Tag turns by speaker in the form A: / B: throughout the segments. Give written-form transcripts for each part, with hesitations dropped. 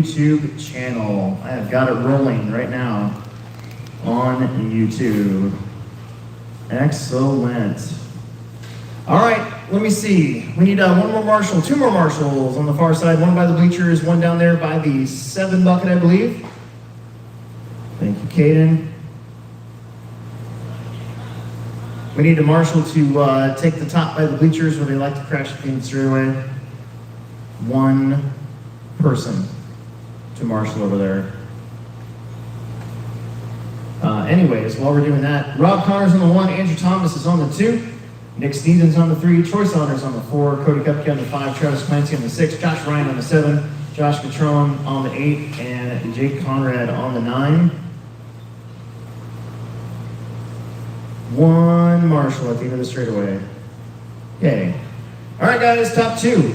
A: YouTube channel. I have got it rolling right now on YouTube. Excellent. All right, let me see. We need one more marshal, two more marshals on the far side. One by the bleachers, one down there by the 7 bucket, I believe. Thank you, Caden. We need a marshal to take the top by the bleachers where they like to crash the straightaway. One person to marshal over there. Anyways, while we're doing that, Rob Connor's on the 1, Andrew Thomas is on the 2, Nick Stevens on the 3, Troy Saunders on the 4, Cody Kupke on the 5, Travis Clancy on the 6, Josh Ryan on the 7, Josh Catrone on the 8, and Jake Conrad on the 9. One marshal at the end of the straightaway. Yay. All right, guys, top 2.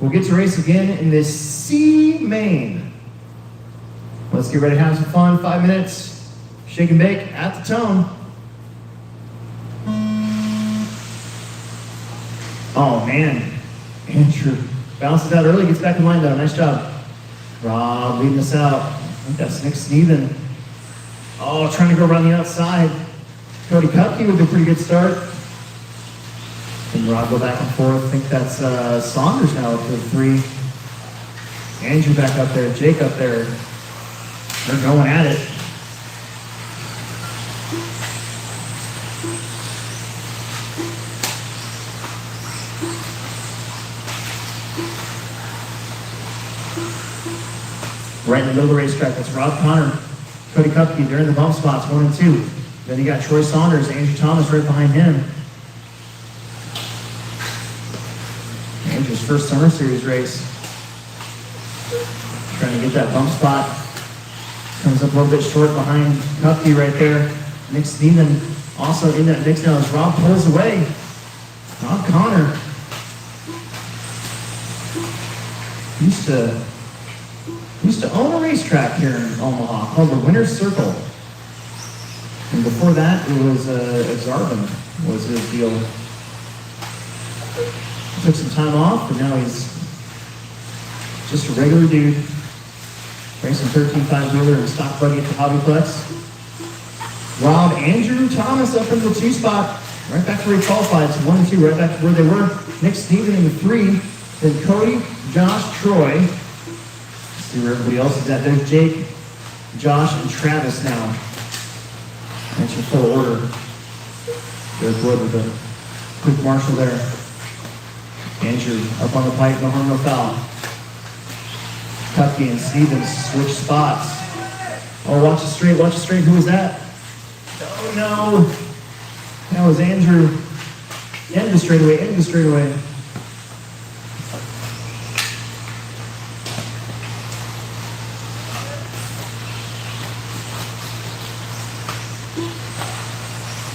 A: We'll get to race again in this C main. Let's get ready to have some fun. 5 minutes. Shake and bake at the tone. Oh, man. Andrew bounces out early, gets back in line, though. Nice job. Rob leading us out. I think that's Nick Steven. Oh, trying to go around the outside. Cody Kupke with a pretty good start. And Rob go back and forth. I think that's Saunders now up to the 3. Andrew back up there. Jake up there. They're going at it. Right in the middle of the racetrack, that's Rob Connor, Cody Kupke. They're in the bump spots, 1 and 2. Then you got Troy Saunders, Andrew Thomas right behind him. Andrew's first Summer Series race. Trying to get that bump spot. Comes up a little bit short behind Kupke right there. Nick Steven also in that mix now as Rob pulls away. Rob Connor used to own a racetrack here in Omaha called the Winner's Circle. And before that, it was Exarban was his deal. Took some time off, but now he's just a regular dude. Racing 13.5 wheeler and stock buggy at the Hobbyplex. Rob Andrew Thomas up in the 2 spot. Right back to where he qualified. So 1 and 2, right back to where they were. Nick Steven in the 3. Then Cody, Josh, Troy. Let's see where everybody else is at. There's Jake, Josh, and Travis now. That's your full order. There's Wood with a quick marshal there. Andrew up on the pipe, no harm, no foul. Kupke and Stevens switch spots. Oh, watch it straight, watch it straight. Who was that? Oh, no. That was Andrew. End the straightaway, end the straightaway.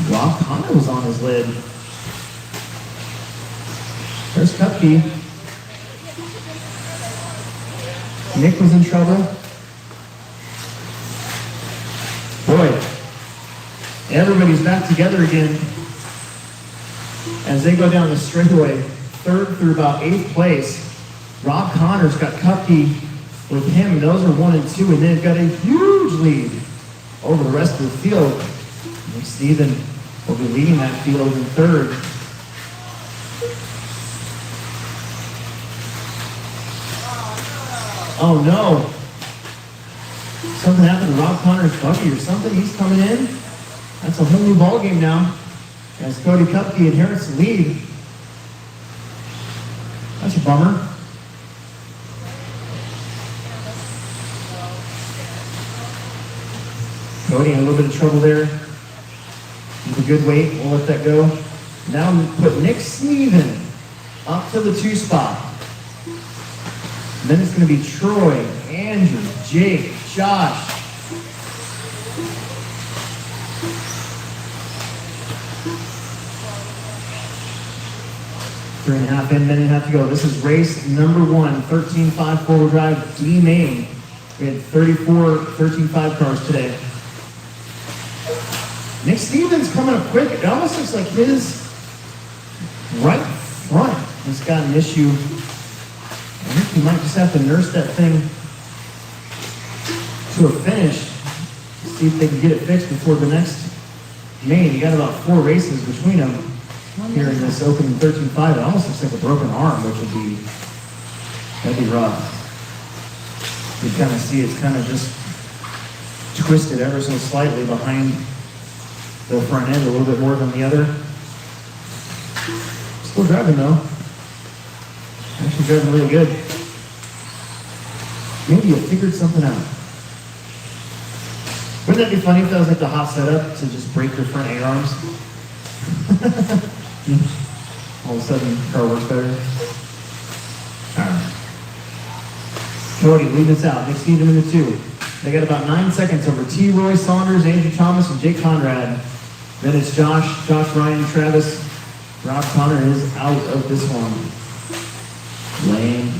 A: Rob Connor was on his lid. There's Kupke. Nick was in trouble. Boy, everybody's back together again as they go down the straightaway, 3rd through about 8th place. Rob Connor's got Kupke with him. Those are 1 and 2, and they've got a huge lead over the rest of the field. Nick Steven will be leading that field in 3rd. Oh no. Something happened to Rob Connor's buggy or something. He's coming in. That's a whole new ball game now. As Cody Kupke inherits the lead. That's a bummer. Cody in a little bit of trouble there. With a good weight, we'll let that go. Now put Nick Steven up to the 2 spot. And then it's going to be Troy, Andrew, Jake, Josh. Three and a half in, minute and a half to go. This is race number 1, 13.5 4-wheel drive D main. We had 34 13.5 cars today. Nick Stevens coming up quick. It almost looks like his right front has got an issue. I think you might just have to nurse that thing to a finish. See if they can get it fixed before the next main. You got about 4 races between them here in this opening 13.5. It almost looks like a broken arm, which that'd be rough. You can kind of see it's kind of just twisted ever so slightly behind the front end, a little bit more than the other. Still driving though. Actually driving really good. Maybe you figured something out. Wouldn't that be funny if that was like the hot setup to just break your front air arms? All of a sudden, the car works better. Alright. Cody leading us out. Next lead into 2. They got about 9 seconds over T. Roy Saunders, Andrew Thomas, and Jake Conrad. Then it's Josh Ryan, Travis. Rob Connor is out of this one. Lane.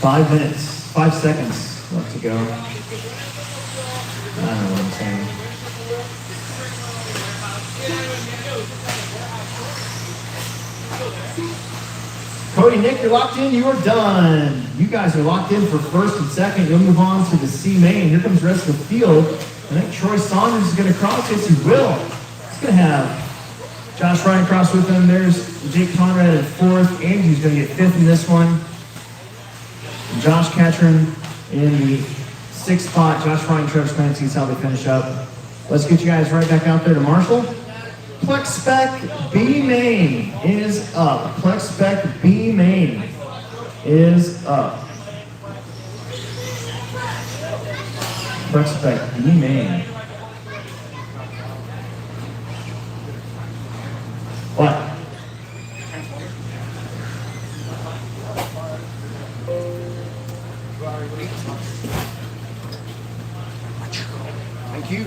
A: 5 minutes, 5 seconds left to go. I don't know what I'm saying. Cody, Nick, you're locked in. You are done. You guys are locked in for first and second. You'll move on to the C main. Here comes the rest of the field. I think Troy Saunders is going to cross. Yes, he will. He's going to have Josh Ryan cross with him. There's Jake Conrad at 4th. Andrew's going to get 5th in this one. Josh Catron in the 6th spot. Josh Ryan, Travis Clancy is how they finish up. Let's get you guys right back out there to Marshall. Plex Spec B main is up. Plex Spec B main is up. Plex Spec B main. What?
B: Thank you.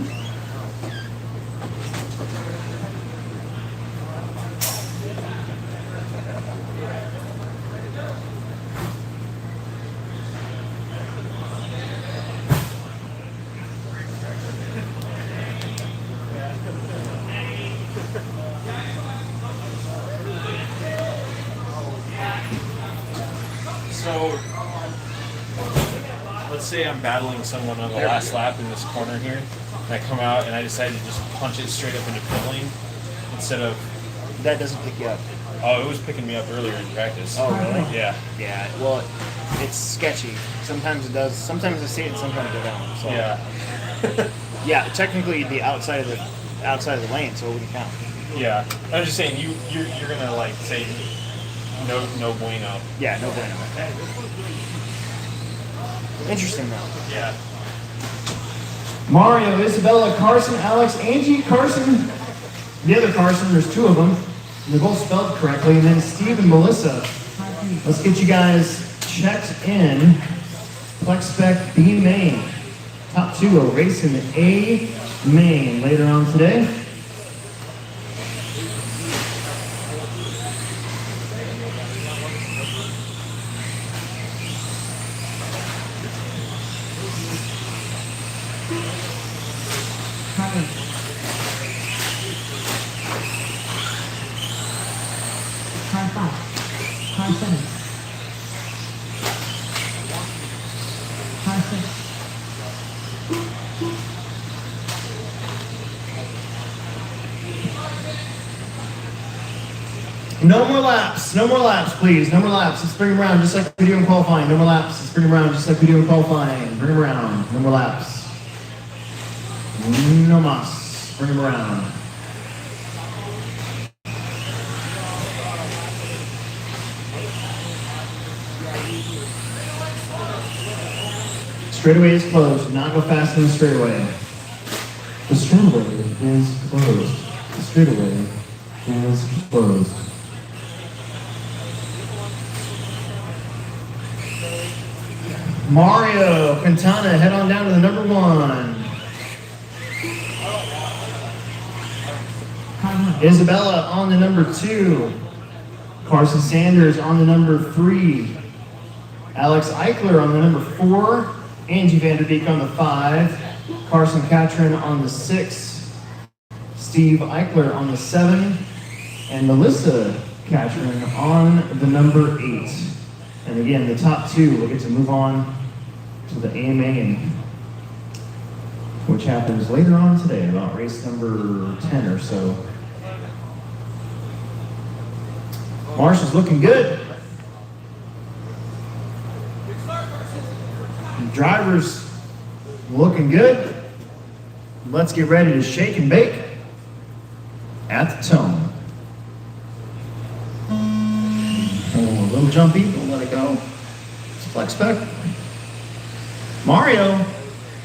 C: So, let's say I'm battling someone on the last lap in this corner here, and I come out and I decide to just punch it straight up into pit lane instead of...
B: That doesn't pick you up.
C: Oh, it was picking me up earlier in practice.
B: Oh, really?
C: Yeah.
B: Yeah, well, it's sketchy. Sometimes it does. Sometimes I see it and sometimes I don't. So.
C: Yeah.
B: Yeah, technically the outside of the lane, so it wouldn't count.
C: Yeah. I'm just saying, you're gonna like say no bueno.
B: Yeah, no bueno. Interesting though.
C: Yeah.
A: Mario, Isabella, Carson, Alex, Angie, Carson, the other Carson, there's 2 of them. They're both spelled correctly. And then Steve and Melissa. Let's get you guys checked in. Plex Spec B main. Top 2 will race in the A main later on today. No more laps, please. No more laps. Let's bring them around just like we do in qualifying. No more laps. Let's bring them around just like we do in qualifying. Bring them around. No more laps. No mas. Bring them around. Straightaway is closed. Do not go fast in the straightaway. The straightaway is closed. The straightaway is closed. Mario Quintana, head on down to the number 1. Isabella on the number 2. Carson Sanders on the number 3. Alex Eichler on the number 4. Angie Vanderbeek on the 5. Carson Catron on the 6. Steve Eichler on the 7. And Melissa Catron on the number 8. And again, the top two will get to move on to the AMA, and which happens later on today, about race number 10 or so. Marsh is looking good. The drivers looking good. Let's get ready to shake and bake at the tone. Oh, a little jumpy, don't let it go. It's flex spec. Mario, I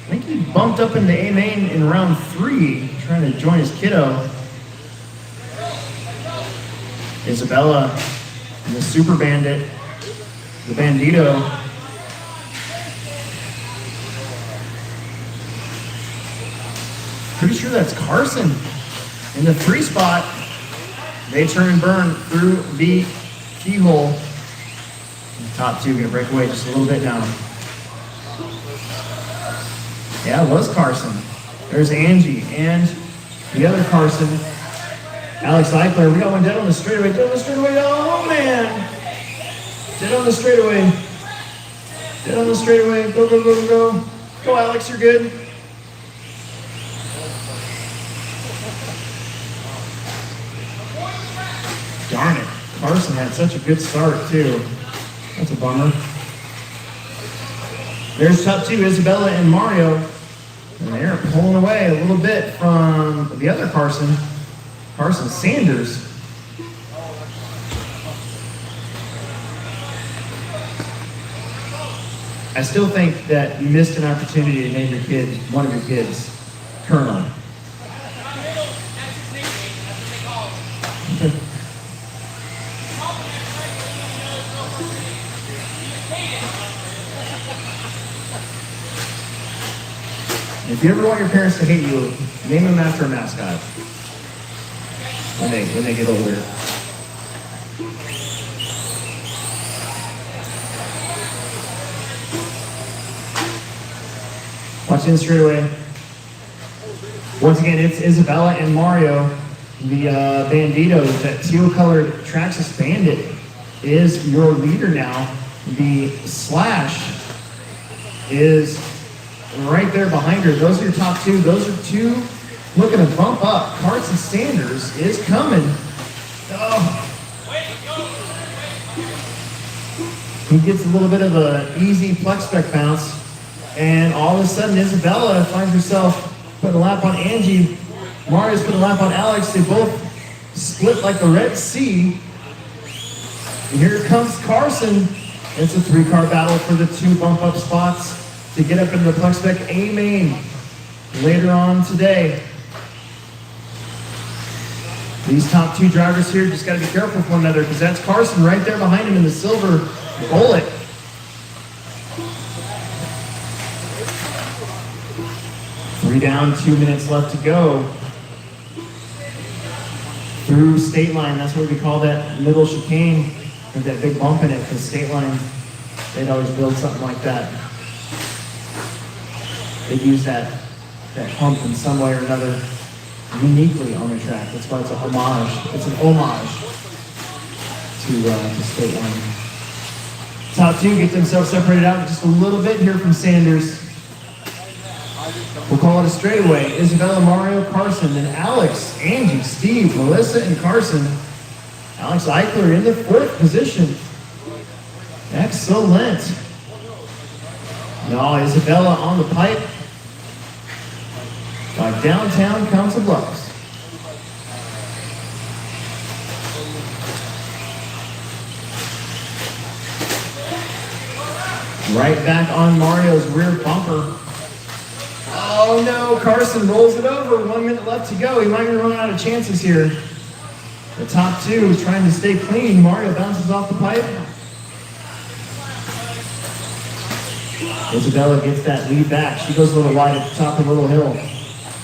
A: think he bumped up into A main in round 3, trying to join his kiddo. Isabella and the Super Bandit, the Bandito. Pretty sure that's Carson in the 3 spot. They turn and burn through the keyhole. The top two gonna break away just a little bit now. Yeah, it was Carson. There's Angie and the other Carson, Alex Eichler. We got one dead on the straightaway. Dead on the straightaway. Oh man! Dead on the straightaway. Dead on the straightaway. Go, go, go, go, go. Go, Alex, you're good. Darn it. Carson had such a good start, too. That's a bummer. There's top two, Isabella and Mario. And they're pulling away a little bit from the other Carson, Carson Sanders. I still think that you missed an opportunity to name your kid, one of your kids, Colonel. If you ever want your parents to hate you, name them after a mascot when they get older. Watch in straightaway. Once again, it's Isabella and Mario. The Bandito, that teal-colored Traxxas Bandit, is your leader now. The Slash is right there behind her. Those are your top two. Those are two looking to bump up. Carson Sanders is coming. Oh. He gets a little bit of an easy flex spec bounce, and all of a sudden Isabella finds herself putting a lap on Angie. Mario's putting a lap on Alex. They both split like the Red Sea. And here comes Carson. It's a 3-car battle for the 2 bump up spots to get up into the Flex Spec A main later on today. These top 2 drivers here just got to be careful with one another, because that's Carson right there behind him in the silver bullet. Three down, 2 minutes left to go. Through state line, that's what we call that middle chicane, with that big bump in it, because state line, they'd always build something like that. They'd use that hump in some way or another uniquely on the track. That's why it's a homage. It's an homage to state line. Top 2 get themselves separated out just a little bit here from Sanders. We'll call it a straightaway. Isabella, Mario, Carson, then Alex, Angie, Steve, Melissa, and Carson. Alex Eichler in the 4th position. Excellent. Now Isabella on the pipe by downtown Council Bluffs. Right back on Mario's rear bumper. Oh no, Carson rolls it over. 1 minute left to go. He might be running out of chances here. The top 2 is trying to stay clean. Mario bounces off the pipe. Isabella gets that lead back. She goes a little wide at the top of Little Hill.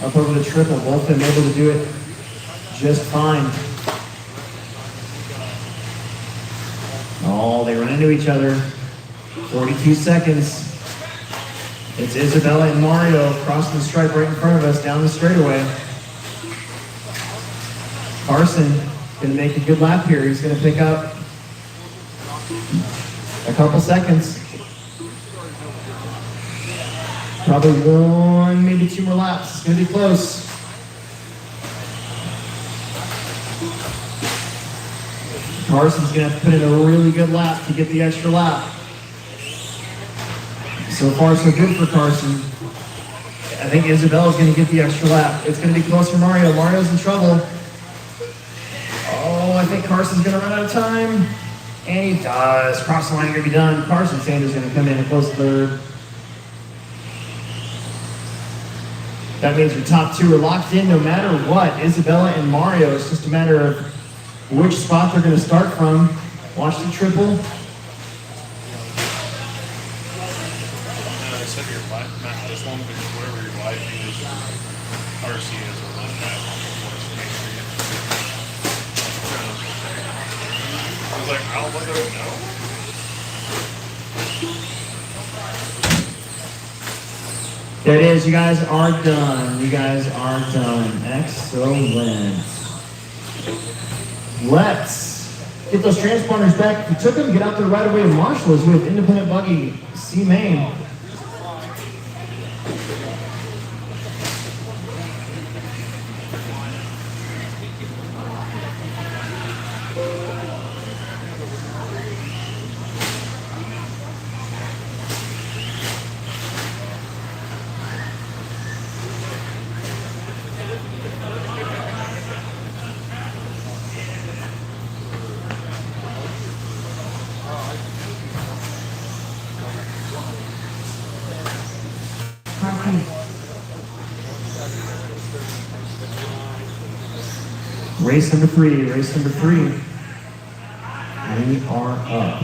A: Up over the triple. Both of them able to do it just fine. Oh, they run into each other. 42 seconds. It's Isabella and Mario crossing the stripe right in front of us down the straightaway. Carson going to make a good lap here. He's going to pick up A couple seconds. Probably one, maybe two more laps. It's gonna be close. Carson's gonna have to put in a really good lap to get the extra lap. So far, so good for Carson. I think Isabella's gonna get the extra lap. It's gonna be close for Mario. Mario's in trouble. Oh, I think Carson's gonna run out of time. And he does. Cross the line, gonna be done. Carson Sanders gonna come in and close third. That means your top two are locked in no matter what. Isabella and Mario. It's just a matter of which spot they're going to start from. Watch the triple.
C: Except your life, not this one, but whatever your life is, RC is or not that. I was like, I don't know.
A: There it is. You guys are done. You guys are done. Excellent. Let's get those transponders back. If you took them, get out there right away. Marshall is with Independent Buggy C Main. Race number three. We are up.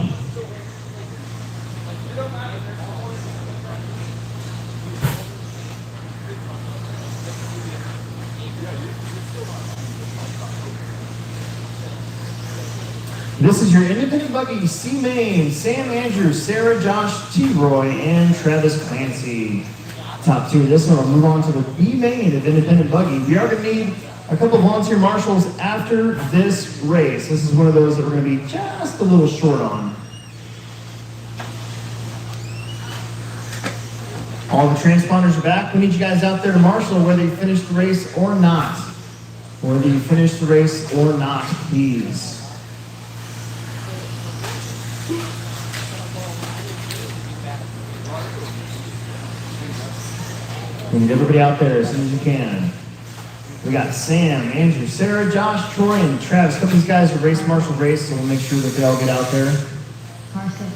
A: This is your Independent Buggy C Main, Sam Andrews, Sarah Josh T. Roy, and Travis Clancy. Top two. This one will move on to the B Main of Independent Buggy. We are going to need a couple volunteer marshals after this race. This is one of those that we're going to be just a little short on. All the transponders are back. We need you guys out there to marshal whether you finished the race or not. Whether you finished the race or not, please. We need everybody out there as soon as you can. We got Sam, Andrew, Sarah, Josh, Troy, and Travis. A couple of these guys are race marshal race, so we'll make sure that they all get out there.
D: Carson.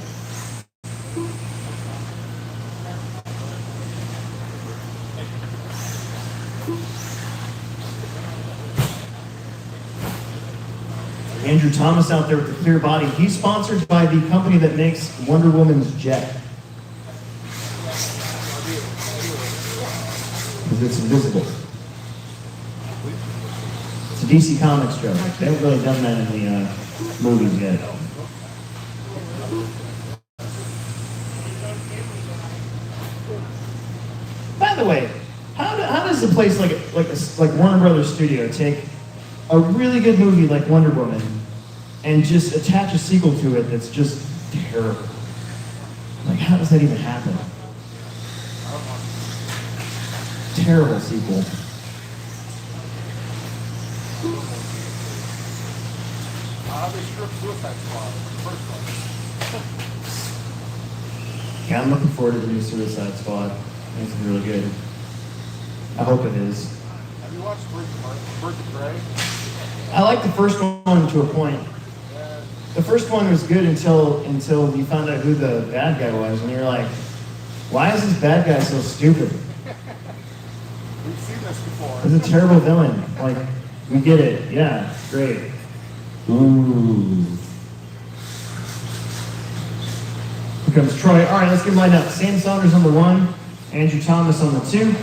A: Andrew Thomas out there with the clear body. He's sponsored by the company that makes Wonder Woman's jet. Because it's invisible. It's a DC Comics joke. They haven't really done that in the movies yet. By the way, how does a place like Warner Brothers Studio take a really good movie like Wonder Woman and just attach a sequel to it that's just terrible? Like, how does that even happen? Terrible sequel.
E: They stripped Suicide Squad, the first one.
A: Yeah, I'm looking forward to the new Suicide Squad. I think it's really good. I hope it is.
E: Have you watched Birds of Prey?
A: I like the first one to a point. The first one was good until you found out who the bad guy was, and you're like, why is this bad guy so stupid?
E: We've seen this before.
A: He's a terrible villain. Like, we get it. Yeah, it's great. Ooh. Here comes Troy. All right, let's get him lined up. Sam Saunders on the 1, Andrew Thomas on the 2,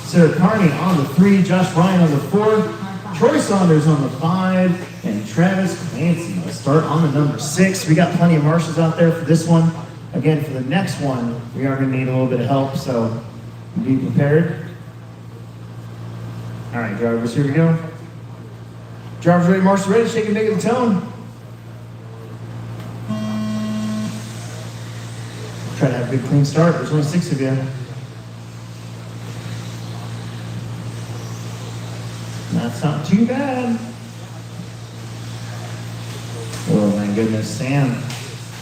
A: Sarah Carney on the 3, Josh Ryan on the 4, Troy Saunders on the 5, and Travis Clancy. Let's start on the number 6. We got plenty of marshals out there for this one. Again, for the next one, we are going to need a little bit of help, so be prepared. All right, drivers, here we go. Drivers ready, marshals ready, shake and make it the tone. Try to have a good clean start. There's only 6 of you. That's not too bad. Oh my goodness, Sam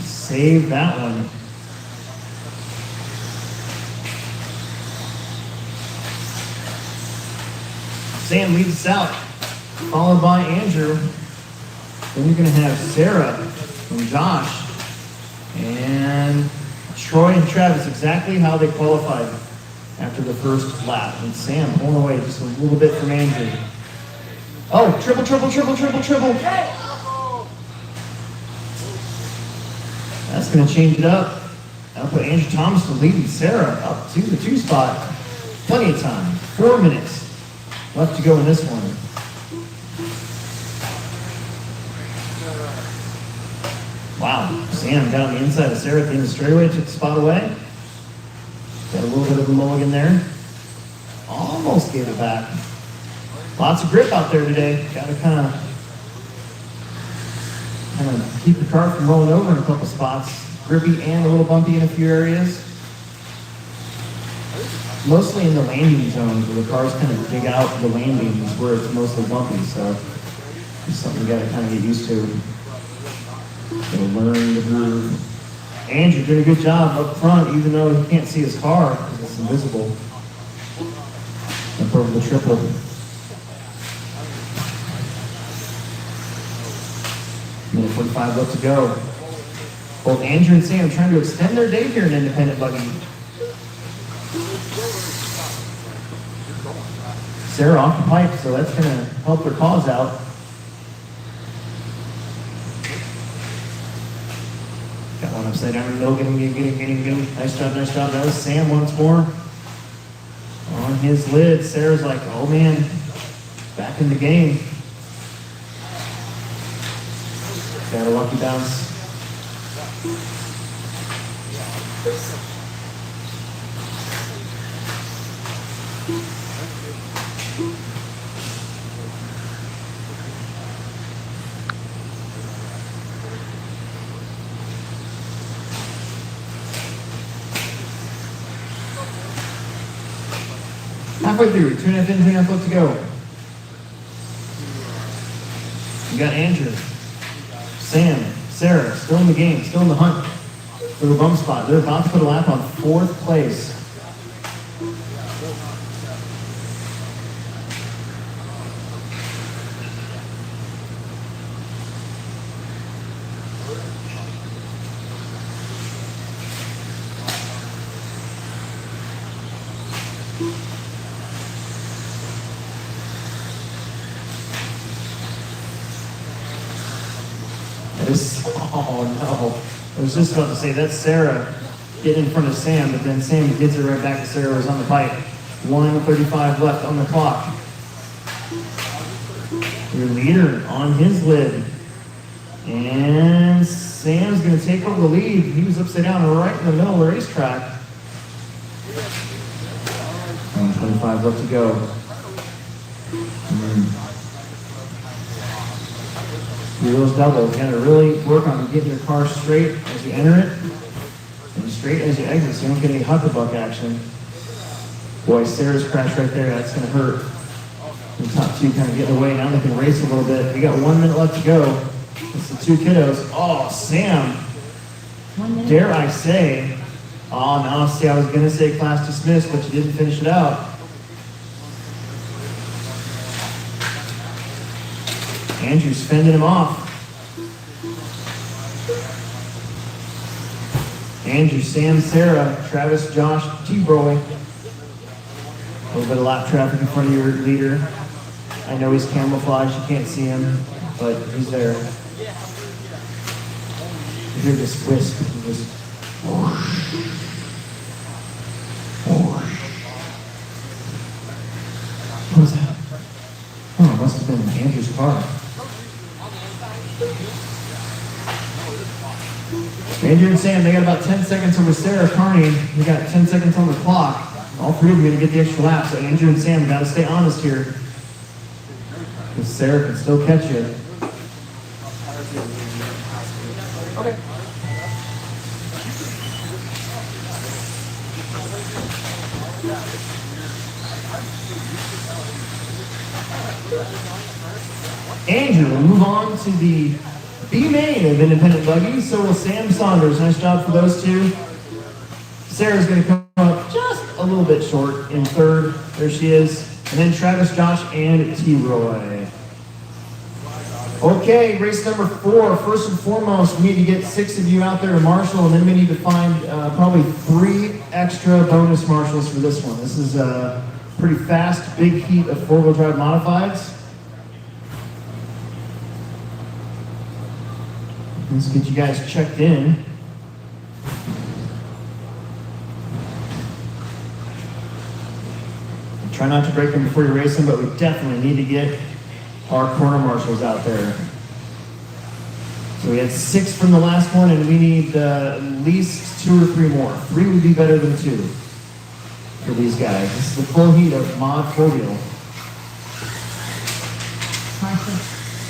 A: saved that one. Sam leads us out, followed by Andrew. Then you're going to have Sarah and Josh and Troy and Travis, exactly how they qualified after the first lap. And Sam pulling away just a little bit from Andrew. Oh, triple, triple, triple, triple, triple. That's going to change it up. That'll put Andrew Thomas to lead Sarah up to the 2 spot. Plenty of time. 4 minutes left to go in this one. Wow, Sam down the inside of Sarah at the end of the straightaway, took the spot away. Got a little bit of a mulligan there. Almost gave it back. Lots of grip out there today. Got to kind of keep the car from rolling over in a couple spots. Grippy and a little bumpy in a few areas. Mostly in the landing zones where the cars kind of dig out the landings where it's mostly bumpy. So it's something you got to kind of get used to. Gotta learn the groove. Andrew did a good job up front, even though he can't see his car because it's invisible. Up over the triple. Minute 45 left to go. Both Andrew and Sam trying to extend their day here in independent buggy. Sarah off the pipe, so that's going to help their cause out. Got one upside down in the middle, get him. Nice job, nice job. That was Sam once more. On his lid, Sarah's like, oh man, back in the game. Got a lucky bounce. Halfway through, 2.5 in, 2.5 left to go. You got Andrew, Sam, Sarah, still in the game, still in the hunt for the bump spot. They're about to put a lap on 4th place. Oh no. I was just about to say that's Sarah getting in front of Sam, but then Sam gets it right back to Sarah who's on the pipe. 1:35 left on the clock. Your leader on his lid. And Sam's going to take over the lead. He was upside down right in the middle of the racetrack. 1:25 left to go. Do those doubles. You got to really work on getting your car straight as you enter it and straight as you exit so you don't get any huckabuck action. Boy, Sarah's crash right there. That's going to hurt. The top 2 kind of getting away. Now they can race a little bit. We got 1 minute left to go. It's the 2 kiddos. Oh, Sam. Dare I say. Oh, now see, I was going to say class dismissed, but you didn't finish it out. Andrew's fending him off. Andrew, Sam, Sarah, Travis, Josh, T-Broy. A little bit of lap traffic in front of your leader. I know he's camouflaged, you can't see him, but he's there. You hear this whisk, this whoosh, whoosh. What was that? Oh, it must have been Andrew's car. Andrew and Sam, they got about 10 seconds over Sarah Carney. We got 10 seconds on the clock. All 3 of them are going to get the extra lap, so Andrew and Sam got to stay honest here. Because Sarah can still catch you.
E: Okay.
A: Andrew will move on to the B main of independent buggies. So will Sam Saunders. Nice job for those two. Sarah's going to come up just a little bit short in third. There she is. And then Travis, Josh, and T-Roy. Okay, race number 4. First and foremost, we need to get 6 of you out there to marshal, and then we need to find probably 3 extra bonus marshals for this one. This is a pretty fast, big heat of 4-wheel drive modifieds. Let's get you guys checked in. Try not to break them before you race them, but we definitely need to get our corner marshals out there. So we had 6 from the last one, and we need at least 2 or 3 more. 3 would be better than 2 for these guys. This is the full heat of Mod 4-wheel.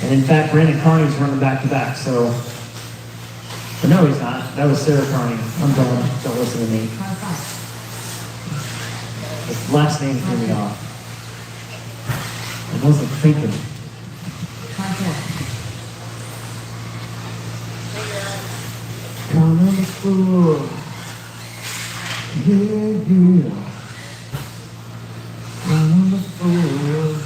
A: And in fact, Brandon Carney's running back-to-back, so... But no, he's not. That was Sarah Carney. I'm done. Don't listen to me. His last name threw me off. I wasn't thinking. Come on the floor. Yeah. Come on the floor.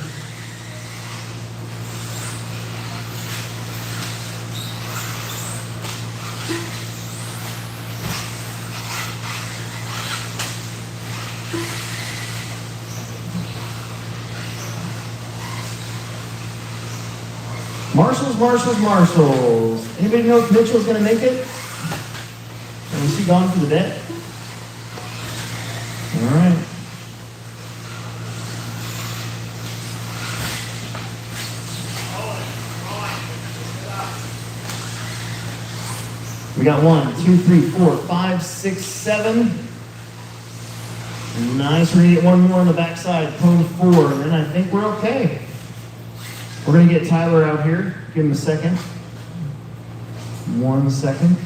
A: Marshals. Anybody know if Mitchell's going to make it? Or is he gone for the day? All right. We got 1, 2, 3, 4, 5, 6, 7. Nice. We're going to get 1 more on the backside, cone 4, and then I think we're okay. We're going to get Tyler out here. Give him a second. 1 second.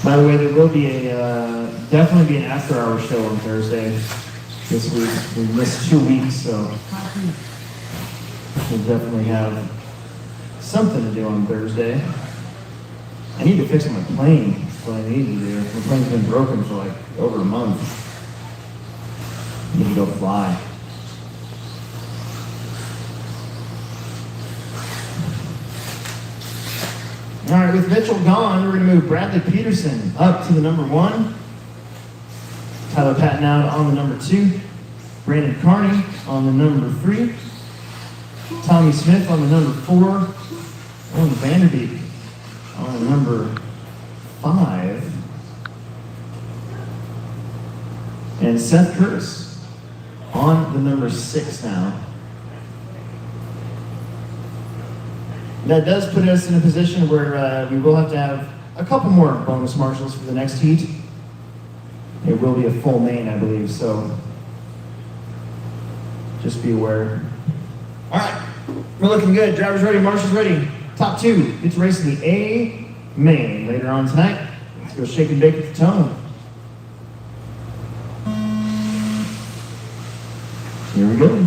A: By the way, there will be definitely be an after-hour show on Thursday this week. We missed 2 weeks, so we'll definitely have something to do on Thursday. I need to fix my plane. That's what I need to do. My plane's been broken for like over a month. I need to go fly. All right, with Mitchell gone, we're going to move Bradley Peterson up to the number 1. Tyler Patton out on the number 2. Brandon Carney on the number 3. Tommy Smith on the number 4. Owen Vanderbeek on the number 5. And Seth Curtis on the number 6 now. That does put us in a position where we will have to have a couple more bonus marshals for the next heat. It will be a full main, I believe, so just be aware. All right, we're looking good. Drivers ready, marshals ready. Top 2, get to race in the A main later on tonight. Let's go shake and bake at the tone. Here we go.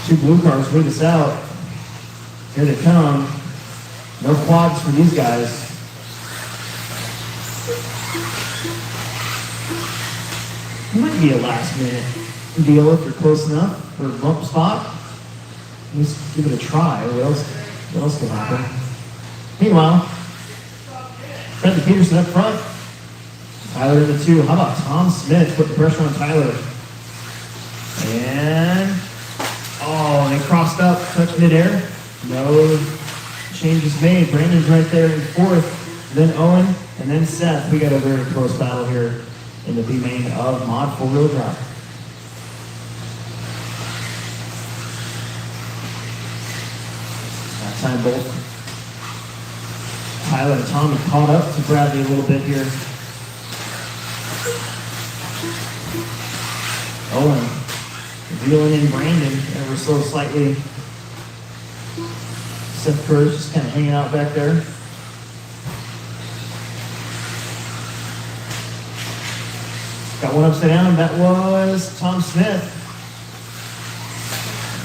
A: Two blue cars lead us out. Here they come. No quads for these guys. It might be a last minute deal if you're close enough for a bump spot. Let's give it a try. What else can happen? Meanwhile, Bradley Peterson up front. Tyler in the 2. How about Tom Smith putting pressure on Tyler? And they crossed up, touched midair. No changes made. Brandon's right there in 4th. then Owen, and then Seth. We got a very close battle here in the B main of Mod 4-wheel drive. That time both Tyler and Tommy caught up to Bradley a little bit here. Owen reeling in Brandon ever so slightly. Seth Curtis just kind of hanging out back there. Got one upside down. That was Tom Smith.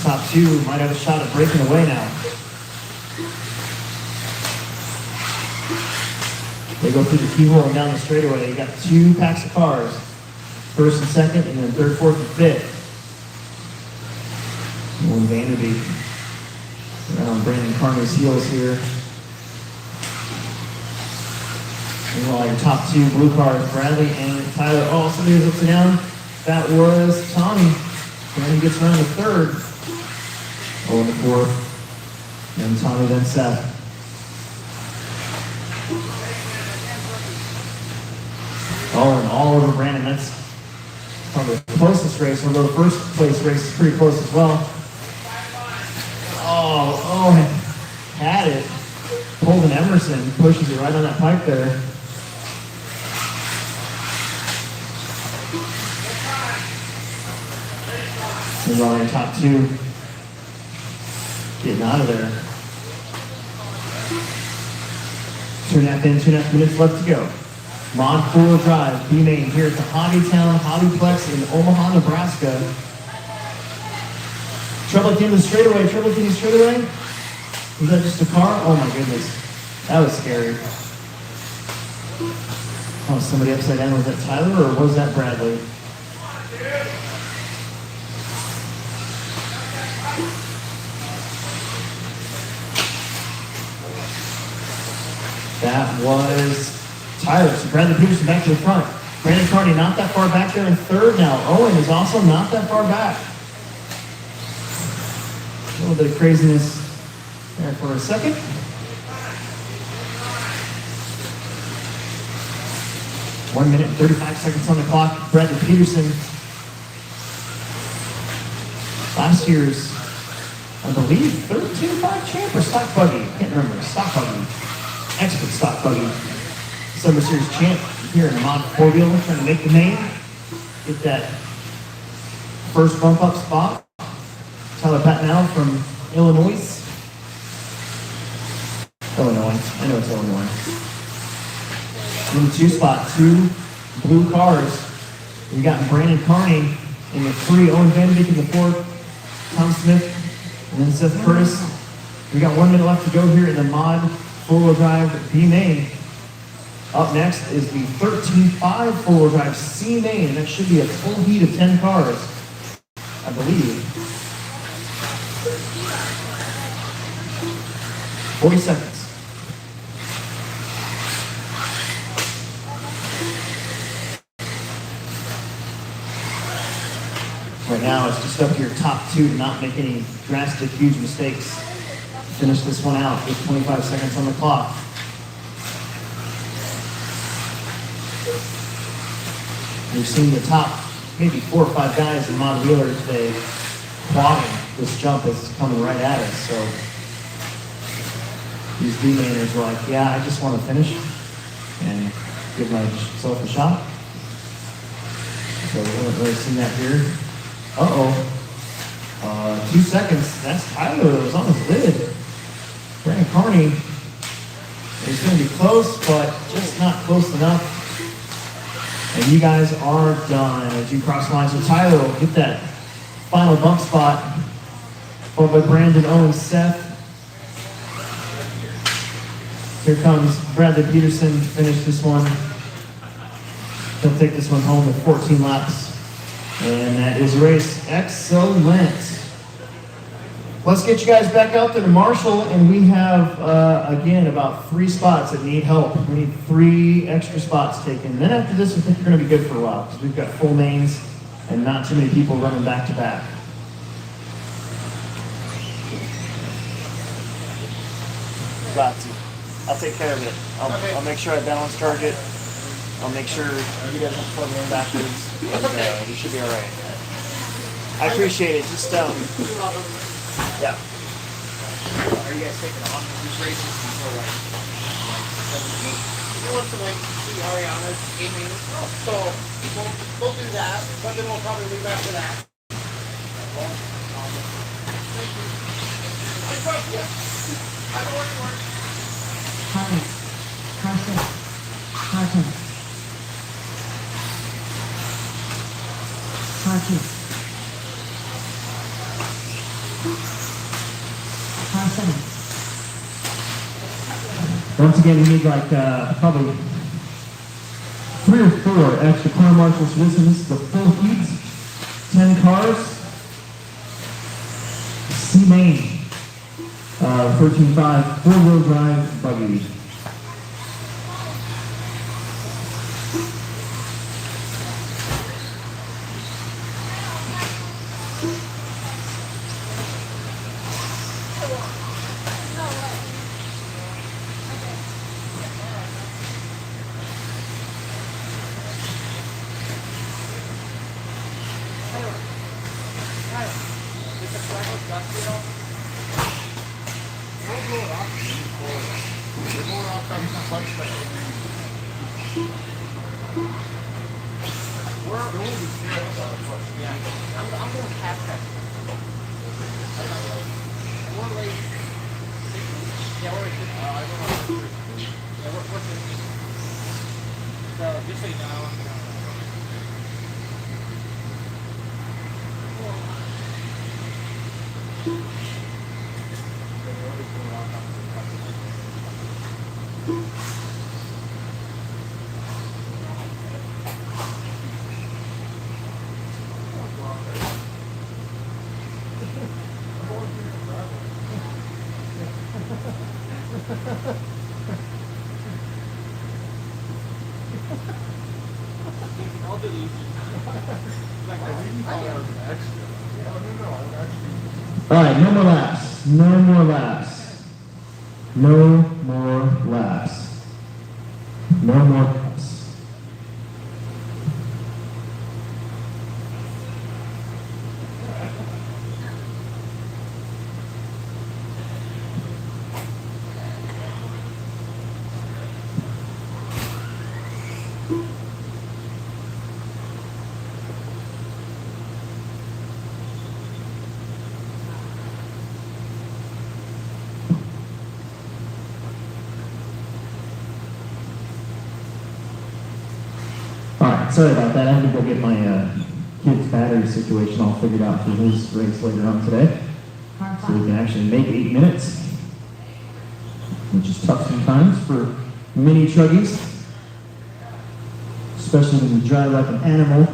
A: Top two might have a shot at breaking away now. They go through the keyhole and down the straightaway. You got two packs of cars. First and second, and then third, fourth, and fifth. Owen Vanderbeek around Brandon Carney's heels here. Meanwhile, your top two blue cars, Bradley and Tyler. Oh, somebody was upside down. That was Tommy. Brandon gets around the third. Oh, in the fourth. And Tommy, then Seth. Oh, and all over Brandon. That's probably the closest race, although the first place race is pretty close as well. Oh, had it. Colton Emerson pushes it right on that pipe there. Meanwhile, your top two getting out of there. 2.5 minutes left to go. Mod 4-wheel drive, B-Main here at the Hobbytown Hobbyplex in Omaha, Nebraska. Trouble came to the straightaway. Trouble came to the straightaway. Was that just a car? Oh my goodness. That was scary. Oh, somebody upside down. Was that Tyler or was that Bradley? That was Tyler. So Bradley Peterson back to the front. Brandon Carney not that far back there in third now. Owen is also not that far back. A little bit of craziness there for a second. One minute and 35 seconds on the clock. Bradley Peterson, last year's, I believe, 13-5 champ or stock buggy. Can't remember. Stock buggy. Expert stock buggy. Summer Series champ here in the Mod 4-wheel, trying to make the main. Get that first bump up spot. Tyler Patnell from Illinois. I know it's Illinois. In the two spot, two blue cars. We got Brandon Carney in the three, Owen Vanderbeek in the fourth, Tom Smith, and then Seth Curtis. We got 1 minute left to go here in the Mod 4-wheel drive B main. Up next is the 13.5 4-wheel drive C main. That should be a full heat of 10 cars, I believe. 40 seconds. Right now, it's just up to your top two to not make any drastic, huge mistakes. Finish this one out with 25 seconds on the clock. We've seen the top maybe 4 or 5 guys in Mod Wheeler today plotting this jump as it's coming right at us. So these B-mainers were like, yeah, I just want to finish and give myself a shot. So we haven't really seen that here. 2 seconds. That's Tyler that was on his lid. Brandon Carney is going to be close, but just not close enough. And you guys are done as you cross lines. So Tyler will get that final bump spot, followed by Brandon, Owen, Seth. Here comes Bradley Peterson to finish this one. He'll take this one home with 14 laps. And that is race excellent. Let's get you guys back out there to Marshall, and we have, again, about 3 spots that need help. We need 3 extra spots taken. Then after this, I think we're going to be good for a while, because we've got full mains and not too many people running back to back.
B: Got to. I'll take care of it. I'll make sure I balance charge it. I'll make sure you guys don't plug it in backwards. And, we should be all right. I appreciate it. Just yeah. Are you guys taking off these races until like 7 8?
E: He wants to like see Ariana's gaming. So we'll do that, but then we'll probably leave after that. Thank you. I trust you. I know where you work.
D: Carton. Carson. Carton. Carton. Carson.
A: Once again, we need like probably 3 or 4 extra car marshals. This is the full heat, 10 cars. C-Main, 13.5, 4-wheel drive buggy.
E: Just so you know. I'll do these.
A: All right, no more laps. No more laps. No more laps. No more laps. Alright, sorry about that. I have to go get my kid's battery situation all figured out for his race later on today.
D: Car
A: So we
D: 5.
A: can actually make 8 minutes, which is tough sometimes for mini truggies, especially when you drive like an animal.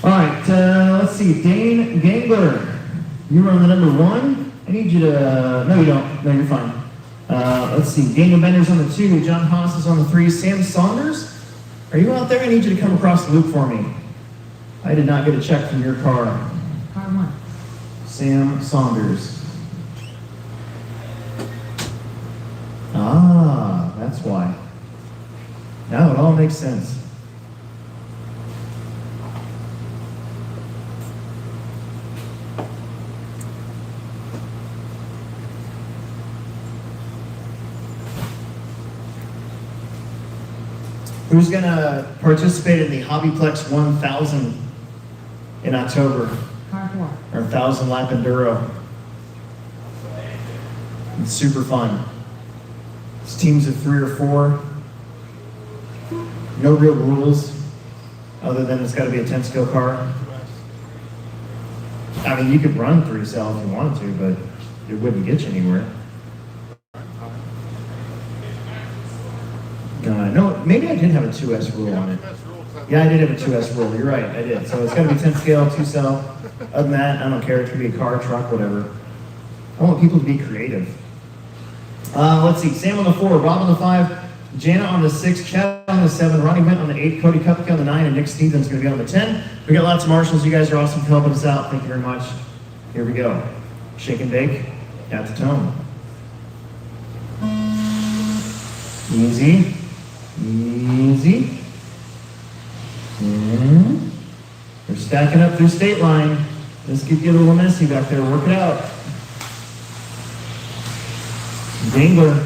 A: Alright, let's see, Dane Gangler, you're on the number 1. I need you to, no you don't, no you're fine. Let's see, Daniel Bender's on the 2, John Haas is on the 3, Sam Saunders, are you out there? I need you to come across the loop for me. I did not get a check from your car.
D: Car 1.
A: Sam Saunders. Ah, that's why. Now it all makes sense. Who's going to participate in the Hobbyplex 1000 in October?
D: Car 4.
A: Our 1,000 lap enduro. It's super fun. It's teams of 3 or 4. No real rules, other than it's got to be a 10 skill car. I mean, you could run 3 cell if you wanted to, but it wouldn't get you anywhere. No, maybe I did have a 2S rule on it. Yeah, I did have a 2S rule. You're right, I did. So it's got to be 10 scale, 2 cell. Other than that, I don't care. It could be a car, truck, whatever. I want people to be creative. Let's see. Sam on the 4, Rob on the 5, Jana on the 6, Chad on the 7, Ronnie Went on the 8, Cody Kupke on the 9, and Nick Stevens going to be on the 10. We got lots of marshals. You guys are awesome for helping us out. Thank you very much. Here we go. Shake and bake. Got the tone. Easy. Easy. We're stacking up through state line. This could get a little messy back there. Work it out. Dangler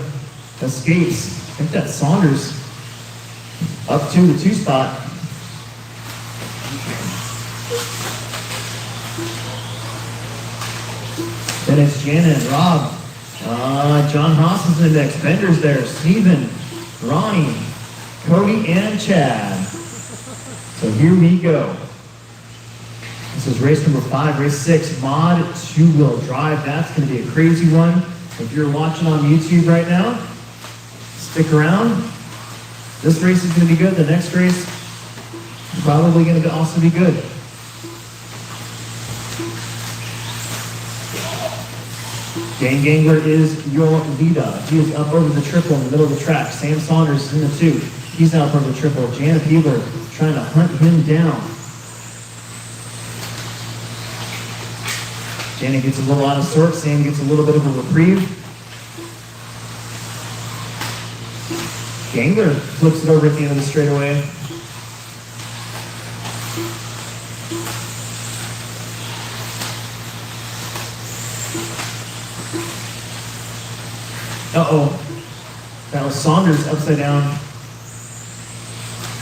A: escapes. I think that's Saunders. Up to the 2 spot. Then it's Jana and Rob. John Haas is in the next. Bender's there. Steven, Ronnie, Cody, and Chad. So here we go. This is race number 5, race 6, mod 2-wheel drive. That's going to be a crazy one. If you're watching on YouTube right now, stick around. This race is going to be good. The next race is probably going to also be good. Dan Gangler is your leader. He is up over the triple in the middle of the track. Sam Saunders is in the 2. He's now up over the triple. Jana Peebler trying to hunt him down. Jana gets a little out of sorts. Sam gets a little bit of a reprieve. Gangler flips it over at the end of the straightaway. Uh-oh. That was Saunders upside down.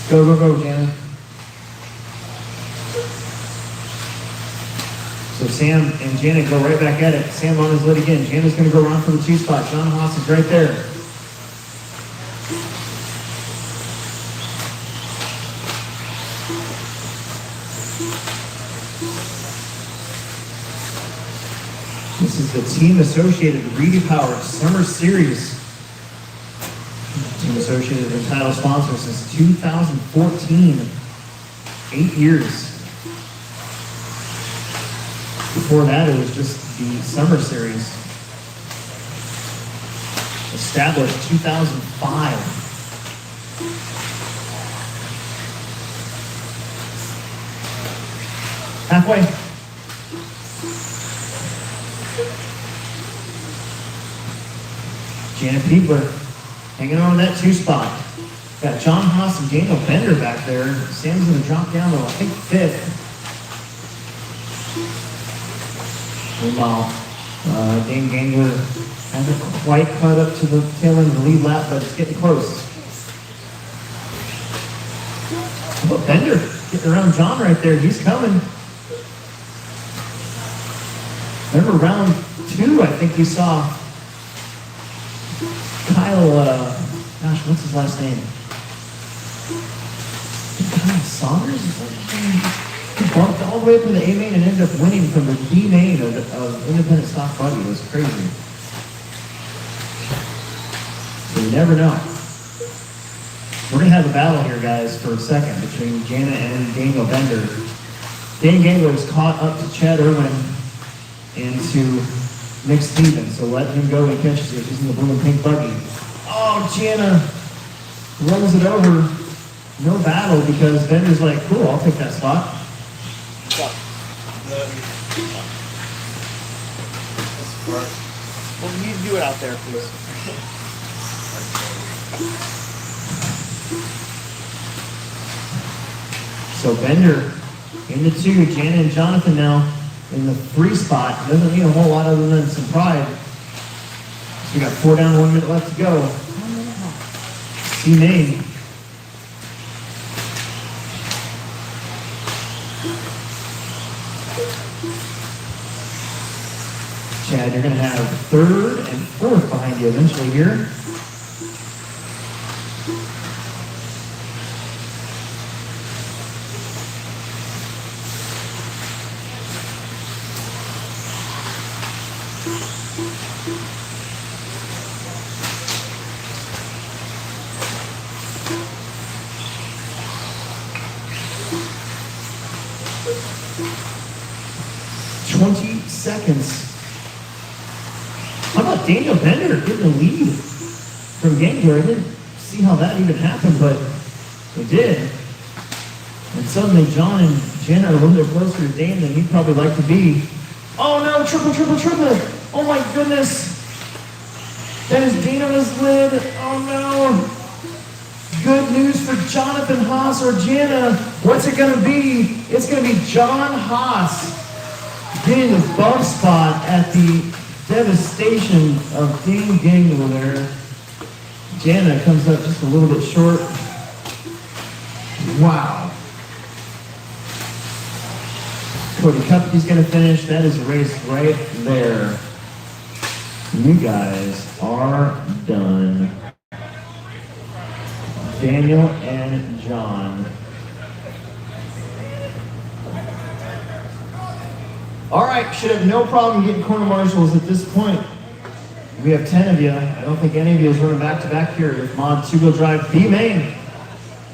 A: Go, go, go, Jana. So Sam and Jana go right back at it. Sam on his lead again. Jana's going to go around for the 2 spot. John Haas is right there. This is the Team Associated Reedy Power Summer Series. Team Associated and title sponsor since 2014. 8 years. Before that, it was just the Summer Series. Established 2005. Halfway. Jana Peebler hanging on that 2 spot. Got John Haas and Daniel Bender back there. Sam's going to drop down to, I think, 5th. Meanwhile, Dan Gangler hasn't quite caught up to the tail end of the lead lap, but it's getting close. How about Bender getting around John right there? He's coming. Remember round 2, I think we saw Kyle, gosh, what's his last name? Kyle Saunders? He bumped all the way up to the A main and ended up winning from the B main of independent stock buggy. It was crazy. So you never know. We're going to have a battle here, guys, for a second between Jana and Daniel Bender. Dan Gangler was caught up to Chad Irwin and to Nick Stevens, so let him go and catches it. He's in the blue and pink buggy. Oh, Jana runs it over. No battle because Bender's like, cool, I'll take that spot.
B: Well, you do it out there, please.
A: So Bender in the 2, Jana and Jonathan now in the 3 spot. Doesn't need a whole lot other than some pride. So we got 4 down, 1 minute left to go. C-Main. Chad, you're going to have 3rd and 4th behind you eventually here. Seconds. How about Daniel Bender getting the lead from Gangler? I didn't see see how that even happened, but it did. And suddenly John and Jen are a little bit closer to Dane than he'd probably like to be. Oh no, triple, triple, triple. Oh my goodness. That is Dane on his lid. Oh no. Good news for Jonathan Haas or Jana. What's it going to be? It's going to be John Haas getting the bump spot at the devastation of Dane Daniel there. Jana comes up just a little bit short. Wow. Cody Kupke's going to finish. That is a race right there. You guys are done. Daniel and John. All right, should have no problem getting corner marshals at this point. We have 10 of you. I don't think any of you is running back to back here with mod 2-wheel drive B main.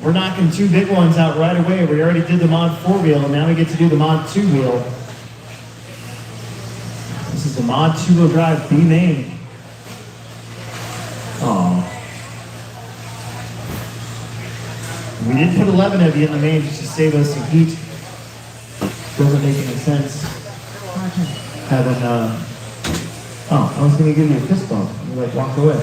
A: We're knocking 2 big ones out right away. We already did the mod 4-wheel, and now we get to do the mod 2-wheel. This is the mod 2-wheel drive B main. Oh. We did put 11 of you in the main just to save us some heat. Doesn't make any sense having, oh, I was going to give you a fist bump. You like walked away.
E: I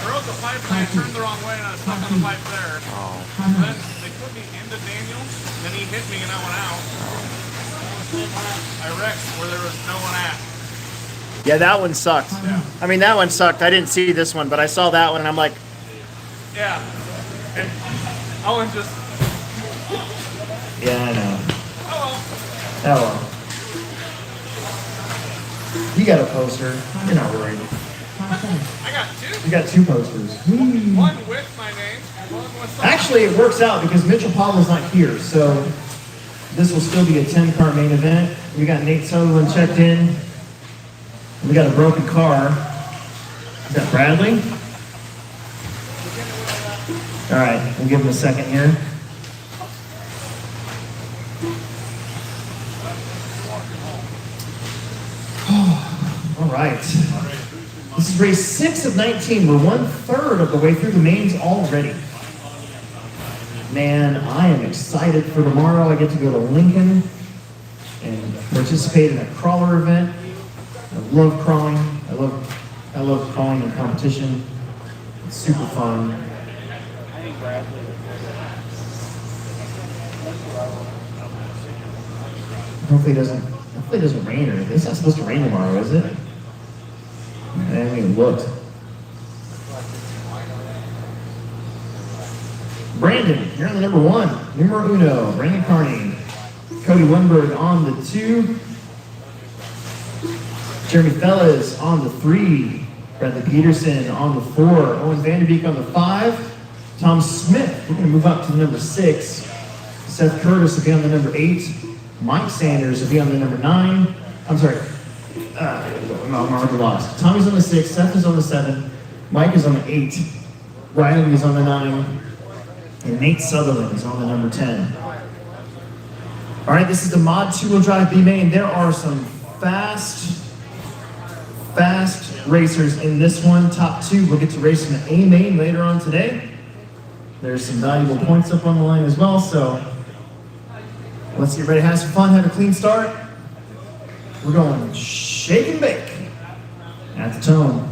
E: rode the pipe and I turned the wrong way and I was stuck on the pipe there. And then they put me into Daniel, then he hit me and I went out. I wrecked where there was no one at.
B: Yeah, that one sucked.
E: Yeah.
B: I mean, that one sucked. I didn't see this one, but I saw that one and I'm like,
E: Yeah. And Owen just,
A: Yeah, I know.
E: oh
A: Oh well. You got a poster. You're not worried.
E: well. I got 2.
A: You got 2 posters.
E: One with my name and one with something.
A: Actually, it works out because Mitchell Pablo's not here, so this will still be a 10-car main event. We got Nate Sutherland checked in. We got a broken car. Is that Bradley? All right, we'll give him a second here. All right. This is race 6 of 19. We're 1/3 of the way through the mains already. Man, I am excited for tomorrow. I get to go to Lincoln and participate in a crawler event. I love crawling. I love crawling in competition. It's super fun. Hopefully it doesn't rain or anything. It's not supposed to rain tomorrow, is it? I haven't even looked. Brandon, you're on the number 1. Numero uno, Brandon Carney. Cody Winberg on the 2. Jeremy Fellas on the 3. Bradley Peterson on the 4. Owen Vanderbeek on the 5. Tom Smith, we're going to move up to the number 6. Seth Curtis will be on the number 8. Mike Sanders will be on the number 9. I'm sorry. I'm already lost. Tommy's on the 6. Seth is on the 7. Mike is on the 8. Riley is on the 9. And Nate Sutherland is on the number 10. All right, this is the mod 2-wheel drive B main. There are some fast racers in this one. Top 2 will get to race in the A main later on today. There's some valuable points up on the line as well, so let's get ready to have some fun, have a clean start. We're going shake and bake at the tone.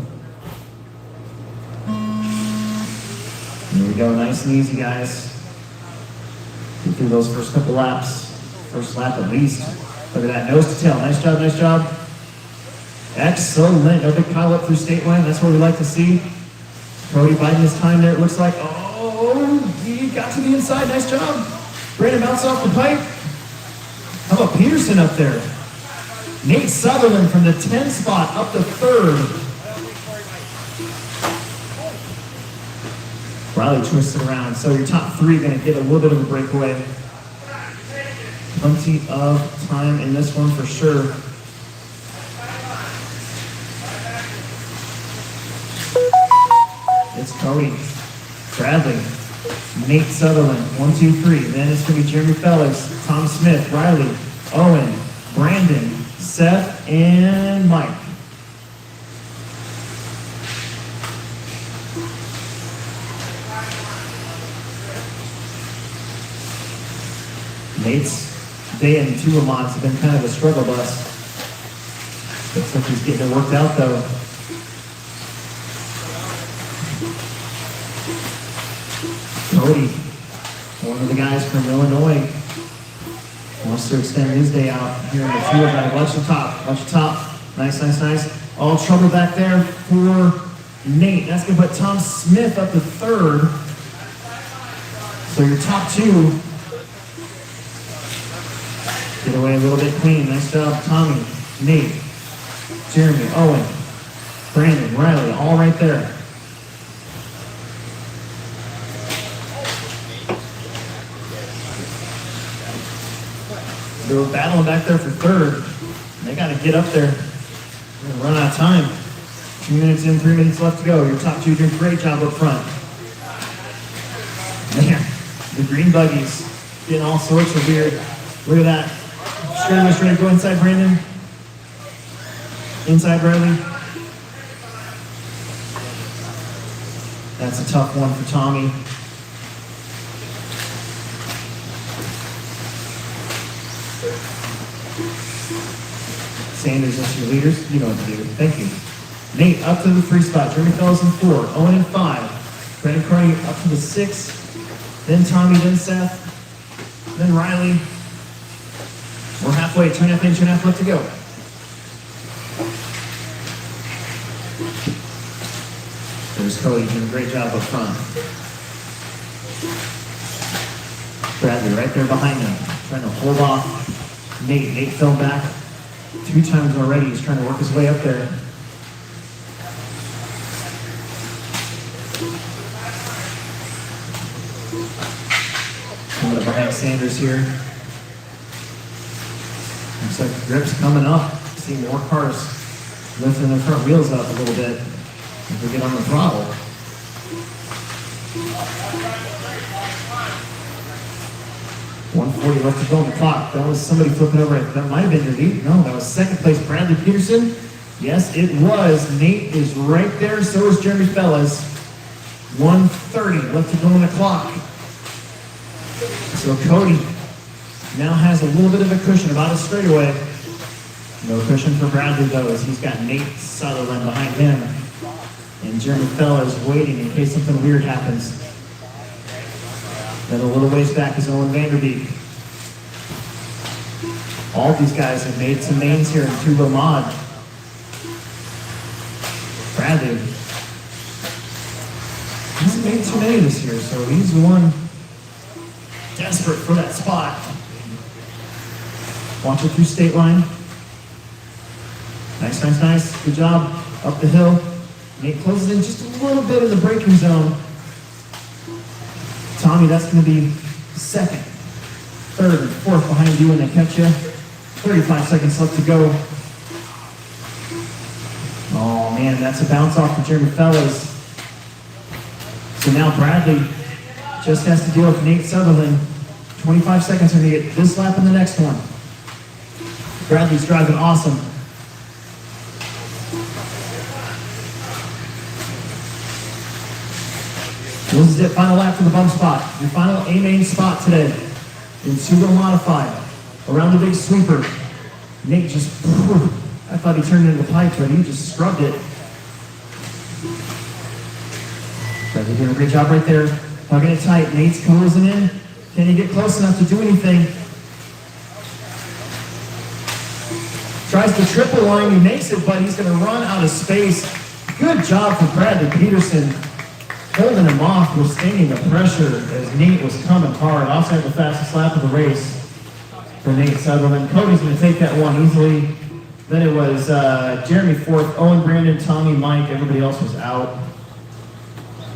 A: Here we go, nice and easy, guys. Get through those first couple laps. First lap at least. Look at that, nose to tail. Nice job, nice job. Excellent. No big pile up through state line. That's what we like to see. Cody biding his time there, it looks like. Oh, he got to the inside. Nice job. Brandon bounced off the pipe. How about Peterson up there? Nate Sutherland from the 10 spot up to 3rd. Riley twisted around. So your top 3 going to get a little bit of a breakaway. Plenty of time in this one for sure. It's Cody, Bradley, Nate Sutherland, 1, 2, 3. Then it's going to be Jeremy Fellas. Tom Smith, Riley, Owen, Brandon, Seth, and Mike. Nate's day in two Lamonts have been kind of a struggle bus. Looks like he's getting it worked out though. Cody, one of the guys from Illinois, wants to extend his day out here in the field. Watch the top, watch the top. Nice, nice, nice. All trouble back there for Nate. That's gonna put Tom Smith up to third. So your top two get away a little bit clean. Nice job, Tommy, Nate, Jeremy, Owen, Brandon, Riley, all right there. They were battling back there for third. They got to get up there. We're going to run out of time. 2 minutes in, 3 minutes left to go. Your top two doing a great job up front. Man, the green buggies getting all sorts of weird. Look at that. Straight, go inside, Brandon. Inside, Riley. That's a tough one for Tommy. Sanders, that's your leaders. You know what to do. Thank you. Nate up to the 3 spot. Jeremy Fellows in 4. Owen in 5. Brandon Carney up to the 6. Then Tommy, then Seth. Then Riley. We're halfway. 2.5 in, 2.5 left to go. There's Cody doing a great job up front. Bradley right there behind him, trying to hold off Nate. Nate fell back 2 times already. He's trying to work his way up there. Coming up behind Sanders here. Looks like the grip's coming up. See more cars lifting their front wheels up a little bit as we get on the throttle. .140 left to go on the clock. That was somebody flipping over. That might have been your lead. No, that was second place Bradley Peterson. Yes, it was. Nate is right there. So is Jeremy Fellas. 1:30 left to go on the clock. So Cody now has a little bit of a cushion, about a straightaway. No cushion for Bradley though, as he's got Nate Sutherland behind him. And Jeremy Fellas waiting in case something weird happens. Then a little ways back is Owen Vanderbeek. All these guys have made some names here in Tubo Mod. Bradley hasn't made too many this year, so he's the one desperate for that spot. Watch it through state line. Nice, nice, nice. Good job. Up the hill. Nate closes in just a little bit in the braking zone. Tommy, that's going to be second, third, and fourth behind you when they catch you. 35 seconds left to go. Oh man, that's a bounce off for Jeremy Fellas. So now Bradley just has to deal with Nate Sutherland. 25 seconds and they get this lap and the next one. Bradley's driving awesome. This is it, final lap for the bump spot. Your final A-main spot today in pseudo modified. Around the big sweeper. Nate just, I thought he turned into the pipe, but he just scrubbed it. Bradley doing a great job right there. Hugging it tight. Nate's closing in. Can he get close enough to do anything? Tries the triple line, he makes it, but he's going to run out of space. Good job for Bradley Peterson. Holding him off, withstanding the pressure as Nate was coming hard. Also had the fastest lap of the race for Nate Sutherland. Cody's going to take that one easily. Then it was Jeremy fourth, Owen, Brandon, Tommy, Mike. Everybody else was out.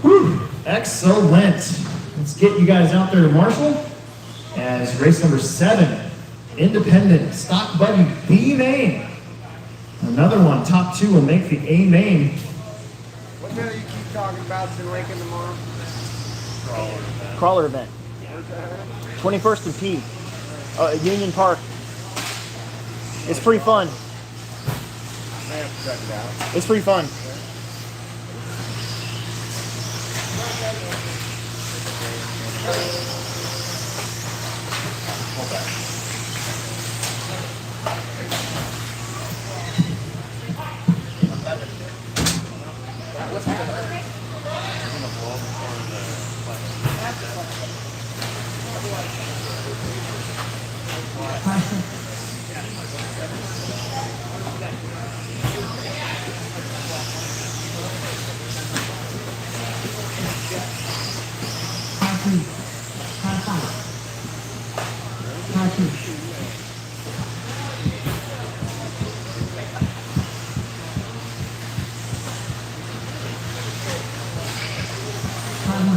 A: Whew, excellent. Let's get you guys out there to Marshall as race number 7, independent stock buggy B main. Another one, top 2 will make the A main.
B: What kind you keep talking about in Lincoln tomorrow? Crawler event. 21st and P. Union Park. It's pretty fun.
E: I have to check it out.
B: It's pretty fun.
D: Car 6. Car 3. Car 5. Car 2. Car 1.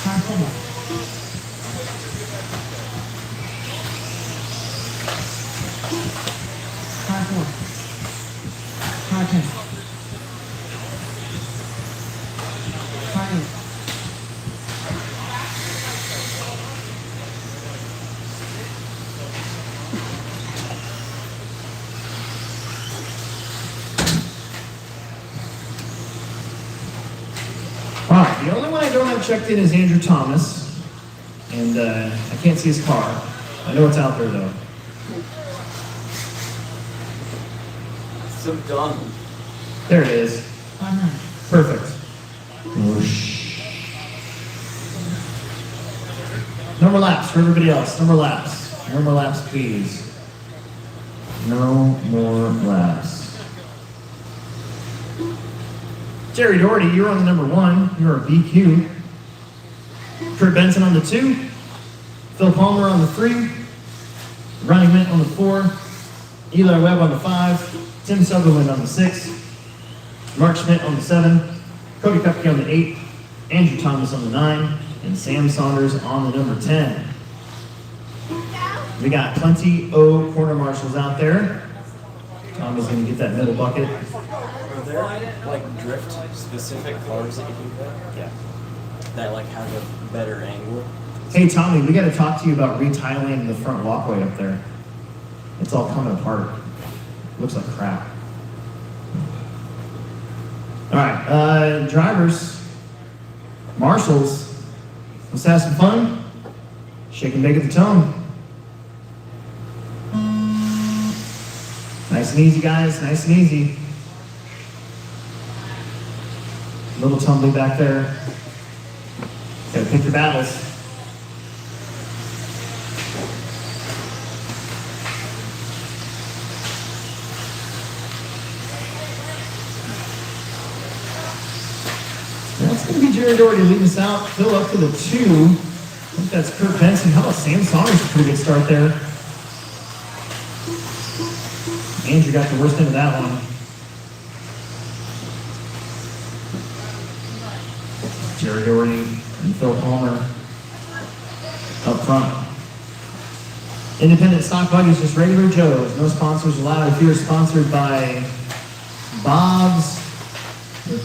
D: Car 7. Car 4. Car 10. Car 8.
A: All right, the only one I don't have checked in is Andrew Thomas, and I can't see his car. I know it's out there though.
F: So dumb.
A: There it is.
D: Car 9.
A: Perfect. Whoosh. No more laps for everybody else. No more laps. No more laps, please. No more laps. Jerry Doherty, you're on the number 1. You're a BQ. Kurt Benson on the 2. Phil Palmer on the 3. Ronnie Mint on the 4. Eli Webb on the 5. Tim Sutherland on the 6. Mark Schmidt on the 7. Cody Kupke on the 8. Andrew Thomas on the 9. And Sam Saunders on the number 10. We got plenty of corner marshals out there. Tom is going to get that middle bucket.
F: Are there like drift specific cars that you can put?
B: Yeah.
F: That like have a better angle?
A: Hey Tommy, we got to talk to you about retiling the front walkway up there. It's all coming apart. Looks like crap. All right, drivers, marshals, let's have some fun. Shake and bake at the tone. Nice and easy, guys. Nice and easy. Little tumbly back there. Gotta pick your battles. That's going to be Jerry Doherty leading us out. Phil up to the 2. I think that's Kurt Benson. How about Sam Saunders? A pretty good start there. Andrew got the worst end of that one. Jerry Doherty and Phil Palmer up front. Independent stock buggies, just regular Joes. No sponsors allowed. If you're sponsored by Bob's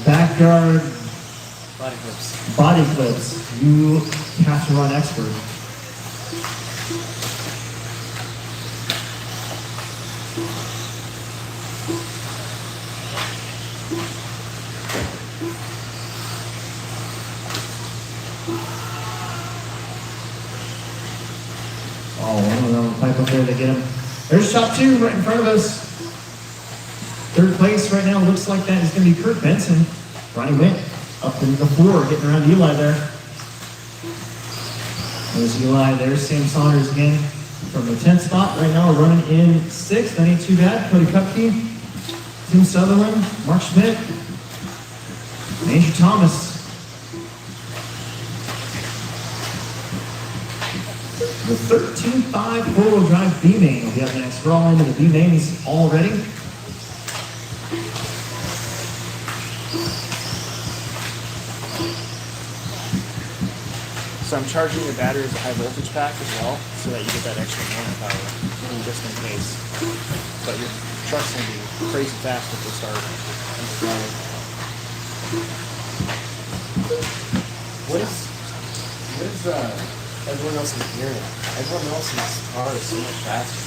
A: Backyard
F: Body clips.
A: Body Clips, you have to run expert. Oh, one of them pipe up there to get him. There's top 2 right in front of us. 3rd place right now looks like that is going to be Kurt Benson. Ronnie Witt up in the 4, getting around Eli there. There's Eli, there's Sam Saunders again from the 10th spot. Right now we're running in 6th. That ain't too bad. Cody Kupke, Tim Sutherland, Mark Schmidt, and Andrew Thomas. The 13.5 four-wheel drive B-Main will be up next. We're all into the B-Mains already.
B: So I'm charging your battery as a high voltage pack as well, so that you get that extra amp power, just in case. But you're truck's gonna be crazy fast if they start.
F: What is everyone else's gear now? Everyone else's car is so much faster.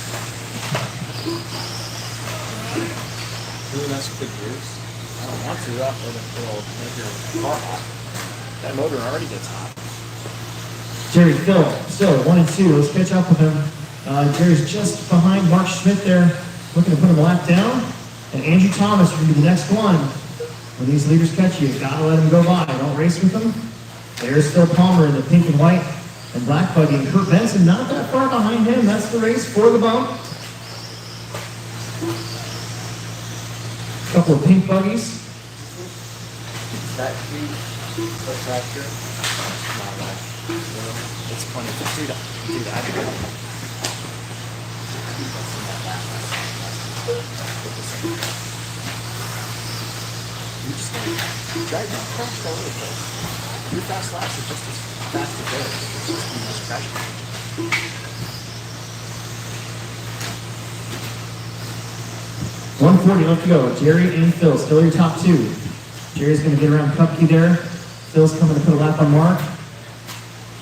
F: Really mess with the gears?
B: I don't want to. It'll make your car hot. That motor already gets hot.
A: Jerry, Phil, still 1 and 2. Let's catch up with him. Jerry's just behind Mark Schmidt there, looking to put him a lap down. And Andrew Thomas will be the next one. When these leaders catch you, gotta let them go by. Don't race with them. There's Phil Palmer in the pink and white and black buggy. And Kurt Benson not that far behind him. That's the race for the bump. Couple of pink buggies.
F: That the tractor?
B: It's funny. Dude, I do that. You just drive your crash all over the place. Your fast laps are just as fast as theirs. It's just you just crash.
A: 140 left to go. Jerry and Phil, still your top two. Jerry's going to get around Cupkey there. Phil's coming to put a lap on Mark.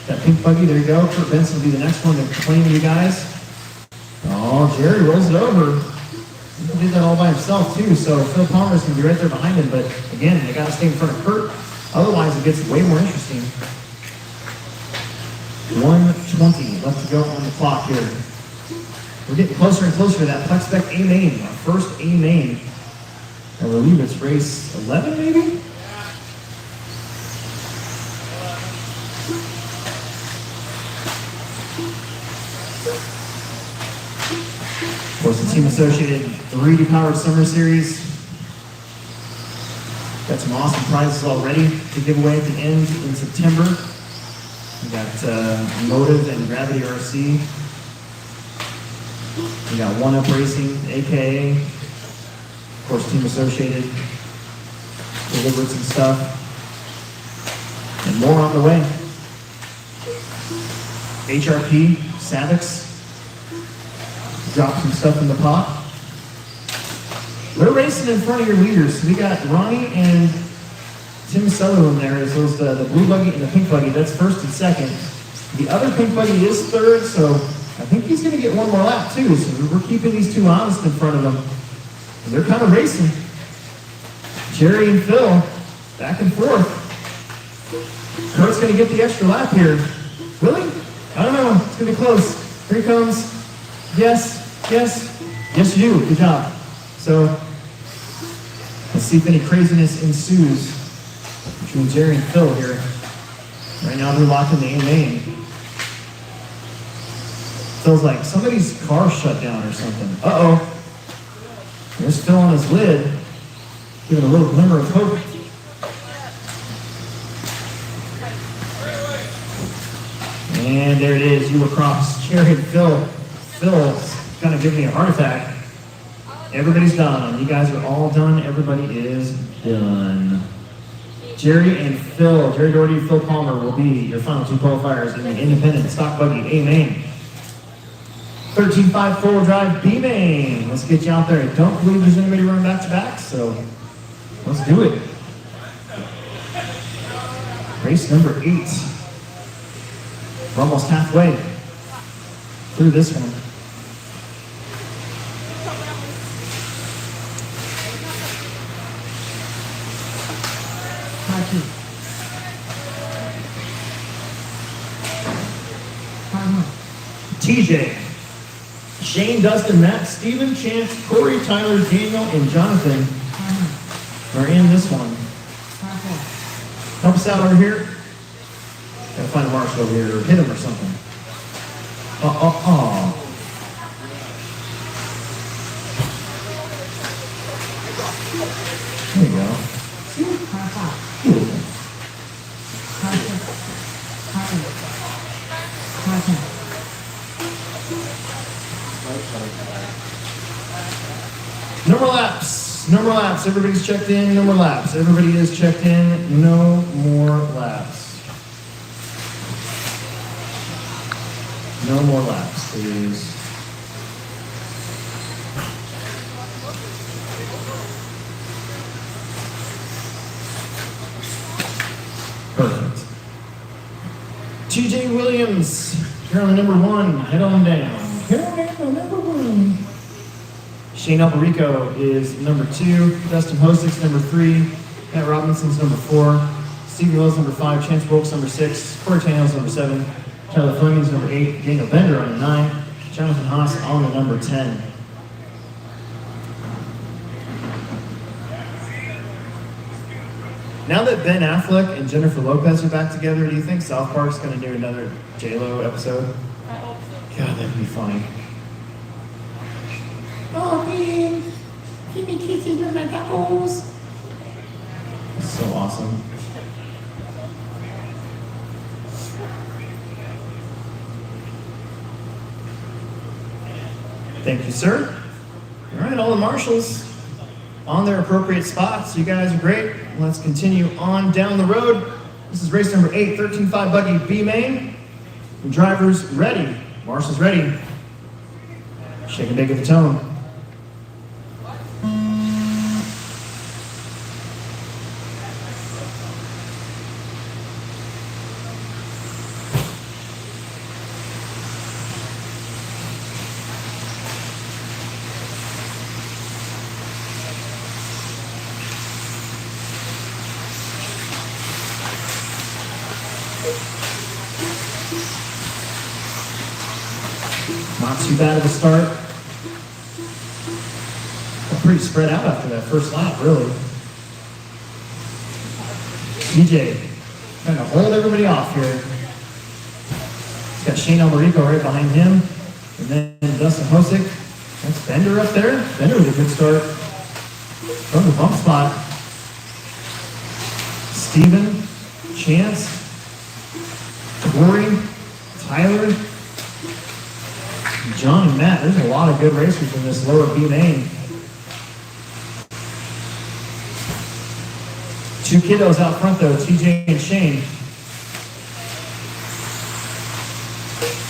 A: That pink buggy, there you go. Kurt Benson will be the next one to claim you guys. Oh, Jerry rolls it over. He did that all by himself too, so Phil Palmer's going to be right there behind him, but again, they got to stay in front of Kurt. Otherwise, it gets way more interesting. 120 left to go on the clock here. We're getting closer and closer to that Plex Spec A main, our first A main. I believe it's race 11, maybe? Of course, the Team Associated Reedy Powered Summer Series. Got some awesome prizes already to give away at the end in September. We got Motive and Gravity RC. We got One Up Racing, AKA. Of course, Team Associated delivered some stuff. And more on the way. HRP, Savix, dropped some stuff in the pot. We're racing in front of your leaders. We got Ronnie and Tim Sutherland there as those the blue buggy and the pink buggy. That's first and second. The other pink buggy is third, so I think he's going to get one more lap too. So we're keeping these two honest in front of them. And they're kind of racing. Jerry and Phil back and forth. Kurt's going to get the extra lap here. Really? I don't know. It's going to be close. Here he comes. Yes, yes, yes you do. Good job. So, let's see if any craziness ensues between Jerry and Phil here. Right now they're locking the A main. Feels like somebody's car shut down or something. Uh-oh. There's Phil on his lid, giving a little glimmer of hope. And there it is, you across Jerry and Phil. Phil's kind of giving me a heart attack. Everybody's done. You guys are all done. Everybody is done. Jerry and Phil, Jerry Doherty and Phil Palmer will be your final two qualifiers in the independent stock buggy A main. 13.5 four-wheel drive B main. Let's get you out there. I don't believe there's anybody running back to back, so let's do it. Race number 8. We're almost halfway through this one. TJ, Shane, Dustin, Matt, Steven, Chance, Corey, Tyler, Daniel, and Jonathan are in this one. Help us out over here. Gotta find a marshal over here or hit him or something. There you go. No more laps. No more laps. Everybody's checked in. No more laps. Everybody is checked in. No more laps. No more laps, please. Perfect. TJ Williams, Carolina number 1, head on down. Carolina number 1. Shane Alberico is number 2. Dustin Hosic's number 3. Matt Robinson's number 4. Stephen Wills number 5. Chance Wilkes number 6. Corey Tannehill's number 7. Tyler Fleming's number 8. Daniel Bender on the 9. Jonathan Haas on the number 10. Now that Ben Affleck and Jennifer Lopez are back together, do you think South Park's going to do another J-Lo episode?
G: I hope so.
A: God, that'd be funny. Oh, man. Give me kisses with my tacos. So awesome. Thank you, sir. All right, all the marshals on their appropriate spots. You guys are great. Let's continue on down the road. This is race number 8, 13.5 buggy B main. The drivers ready. Marshals ready. Shake and bake at the tone. Not too bad of a start. Pretty spread out after that first lap, really. DJ trying to hold everybody off here. He's got Shane Alberico right behind him. And then Dustin Hosick. That's Bender up there. Bender with a good start from the bump spot. Steven, Chance, Corey, Tyler, John and Matt. There's a lot of good racers in this lower B main. 2 kiddos out front though, TJ and Shane.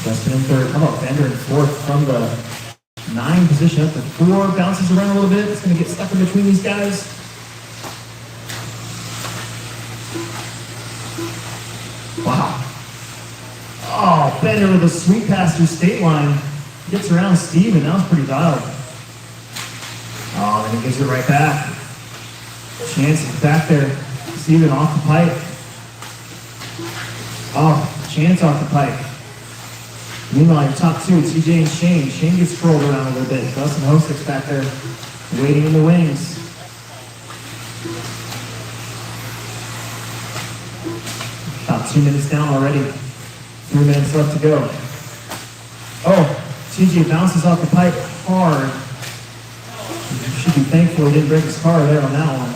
A: Dustin in 3rd. How about Bender in 4th from the 9 position up to 4. Bounces around a little bit. It's going to get stuck in between these guys. Wow. Oh, Bender with a sweet pass through state line. Gets around Steven. That was pretty dialed. Oh, then he gives it right back. Chance is back there. Steven off the pipe. Oh, Chance off the pipe. Meanwhile, your top 2, TJ and Shane. Shane gets trolled around a little bit. Dustin Hosick's back there waiting in the wings. About 2 minutes down already. 3 minutes left to go. Oh, TJ bounces off the pipe hard. You should be thankful he didn't break his car there on that one.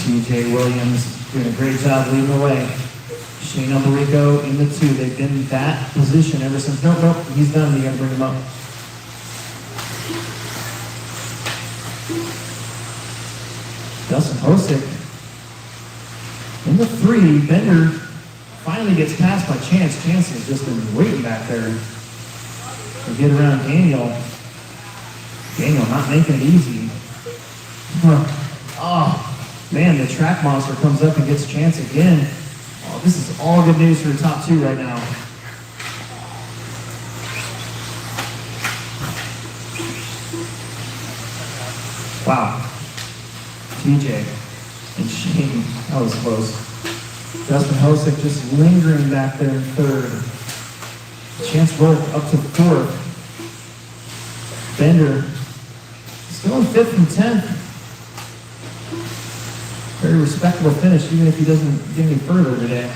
A: TJ Williams doing a great job leading the way. Shane Alberico in the 2. They've been in that position ever since. Nope, he's done. You gotta bring him up. Dustin Hosick in the 3. Bender finally gets passed by Chance. Chance has just been waiting back there to get around Daniel. Daniel not making it easy. Oh, man, the track monster comes up and gets Chance again. Oh, this is all good news for the top 2 right now. Wow. TJ and Shane, that was close. Justin Hosick just lingering back there in 3rd. Chance Wolf up to 4th. Bender still in 5th and 10th. Very respectable finish, even if he doesn't get any further today.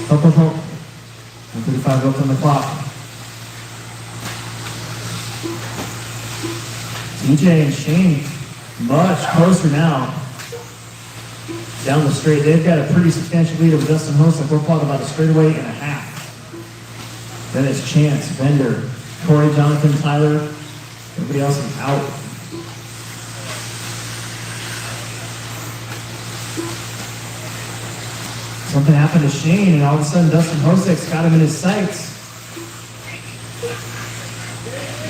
A: Up. 135 left on the clock. TJ and Shane much closer now. Down the straight. They've got a pretty substantial lead over Dustin Hosick. We're talking about a straightaway and a half. Then it's Chance, Bender, Corey, Jonathan, Tyler. Everybody else is out. Something happened to Shane, and all of a sudden Dustin Hosek's got him in his sights.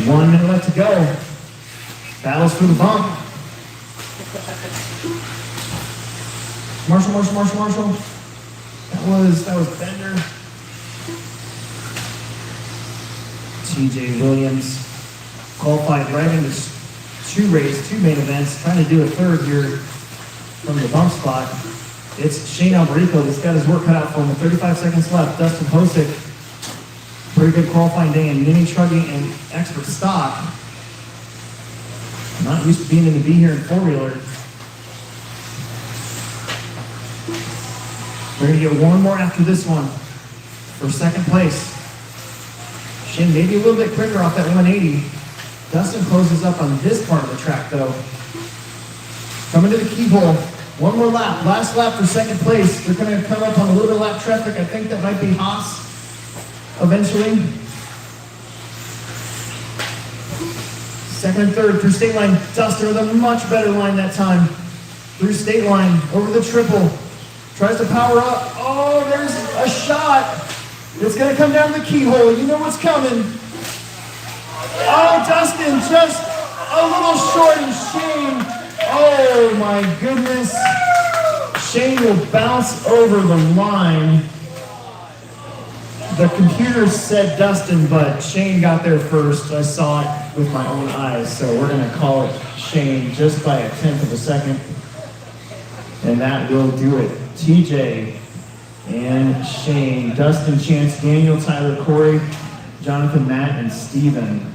A: 1 minute left to go. Battles for the bump. Marshall. That was Bender. TJ Williams qualified right into two main events, trying to do a third here from the bump spot. It's Shane Alberico that's got his work cut out for him with 35 seconds left. Dustin Hosek, pretty good qualifying day in mini trucking and expert stock. Not used to being in the B here in four-wheeler. We're going to get one more after this one for second place. Shane maybe a little bit quicker off that 180. Dustin closes up on this part of the track though. Coming to the keyhole. One more lap. Last lap for second place. They're going to come up on a little bit of lap traffic. I think that might be Haas eventually. Second and third through state line. Dustin with a much better line that time. Through state line. Over the triple. Tries to power up. Oh, there's a shot. It's going to come down the keyhole. You know what's coming. Oh, Dustin just a little short and Shane. Oh my goodness. Shane will bounce over the line. The computer said Dustin, but Shane got there first. I saw it with my own eyes, so we're going to call it Shane just by 1/10 of a second. And that will do it. TJ and Shane, Dustin, Chance, Daniel, Tyler, Corey, Jonathan, Matt, and Steven.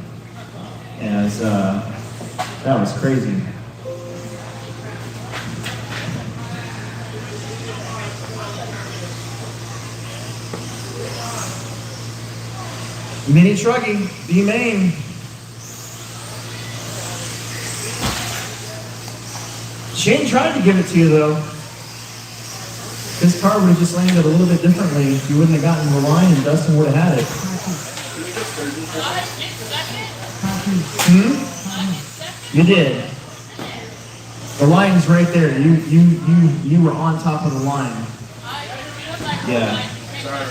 A: As that was crazy. Mini trucking, B main. Shane tried to give it to you though. This car would have just landed a little bit differently. You wouldn't have gotten the line and Dustin would have had it. You did. The line's right there. You were on top of the line. Yeah.
F: Sorry.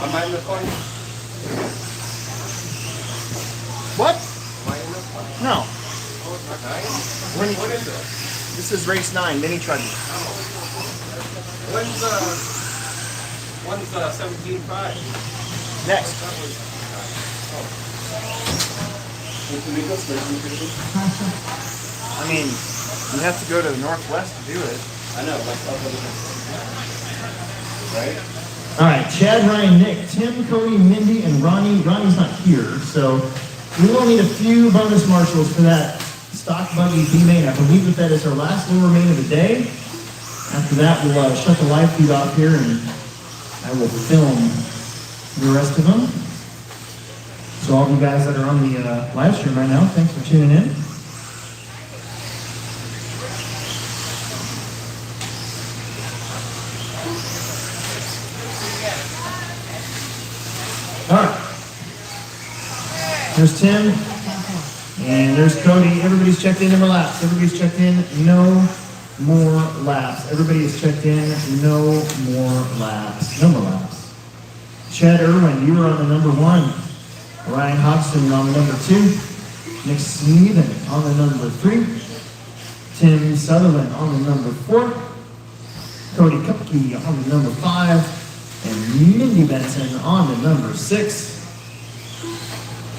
F: Am I in the corner?
B: What?
F: Am I in the corner?
B: No.
F: Oh, it's not nice.
B: When-
F: What is it?
B: This is race 9, mini trucking.
F: When's 17.5?
B: Next. I mean, you have to go to the northwest to do it.
F: I know, like right?
A: All right, Chad, Ryan, Nick, Tim, Cody, Mindy, and Ronnie. Ronnie's not here, so we will need a few bonus marshals for that stock buggy B main. I believe that is our last lower main of the day. After that, we'll shut the live feed off here, and I will film the rest of them. So all of you guys that are on the live stream right now, thanks for tuning in. All right. There's Tim, and there's Cody. Everybody's checked in, no more laps. Everybody's checked in, no more laps. Everybody is checked in, no more laps. No more laps. Chad Irwin, you were on the number 1. Ryan Hodgson on the number 2. Nick Sneeden on the number 3. Tim Sutherland on the number 4. Cody Kupke on the number 5. And Mindy Benson on the number 6.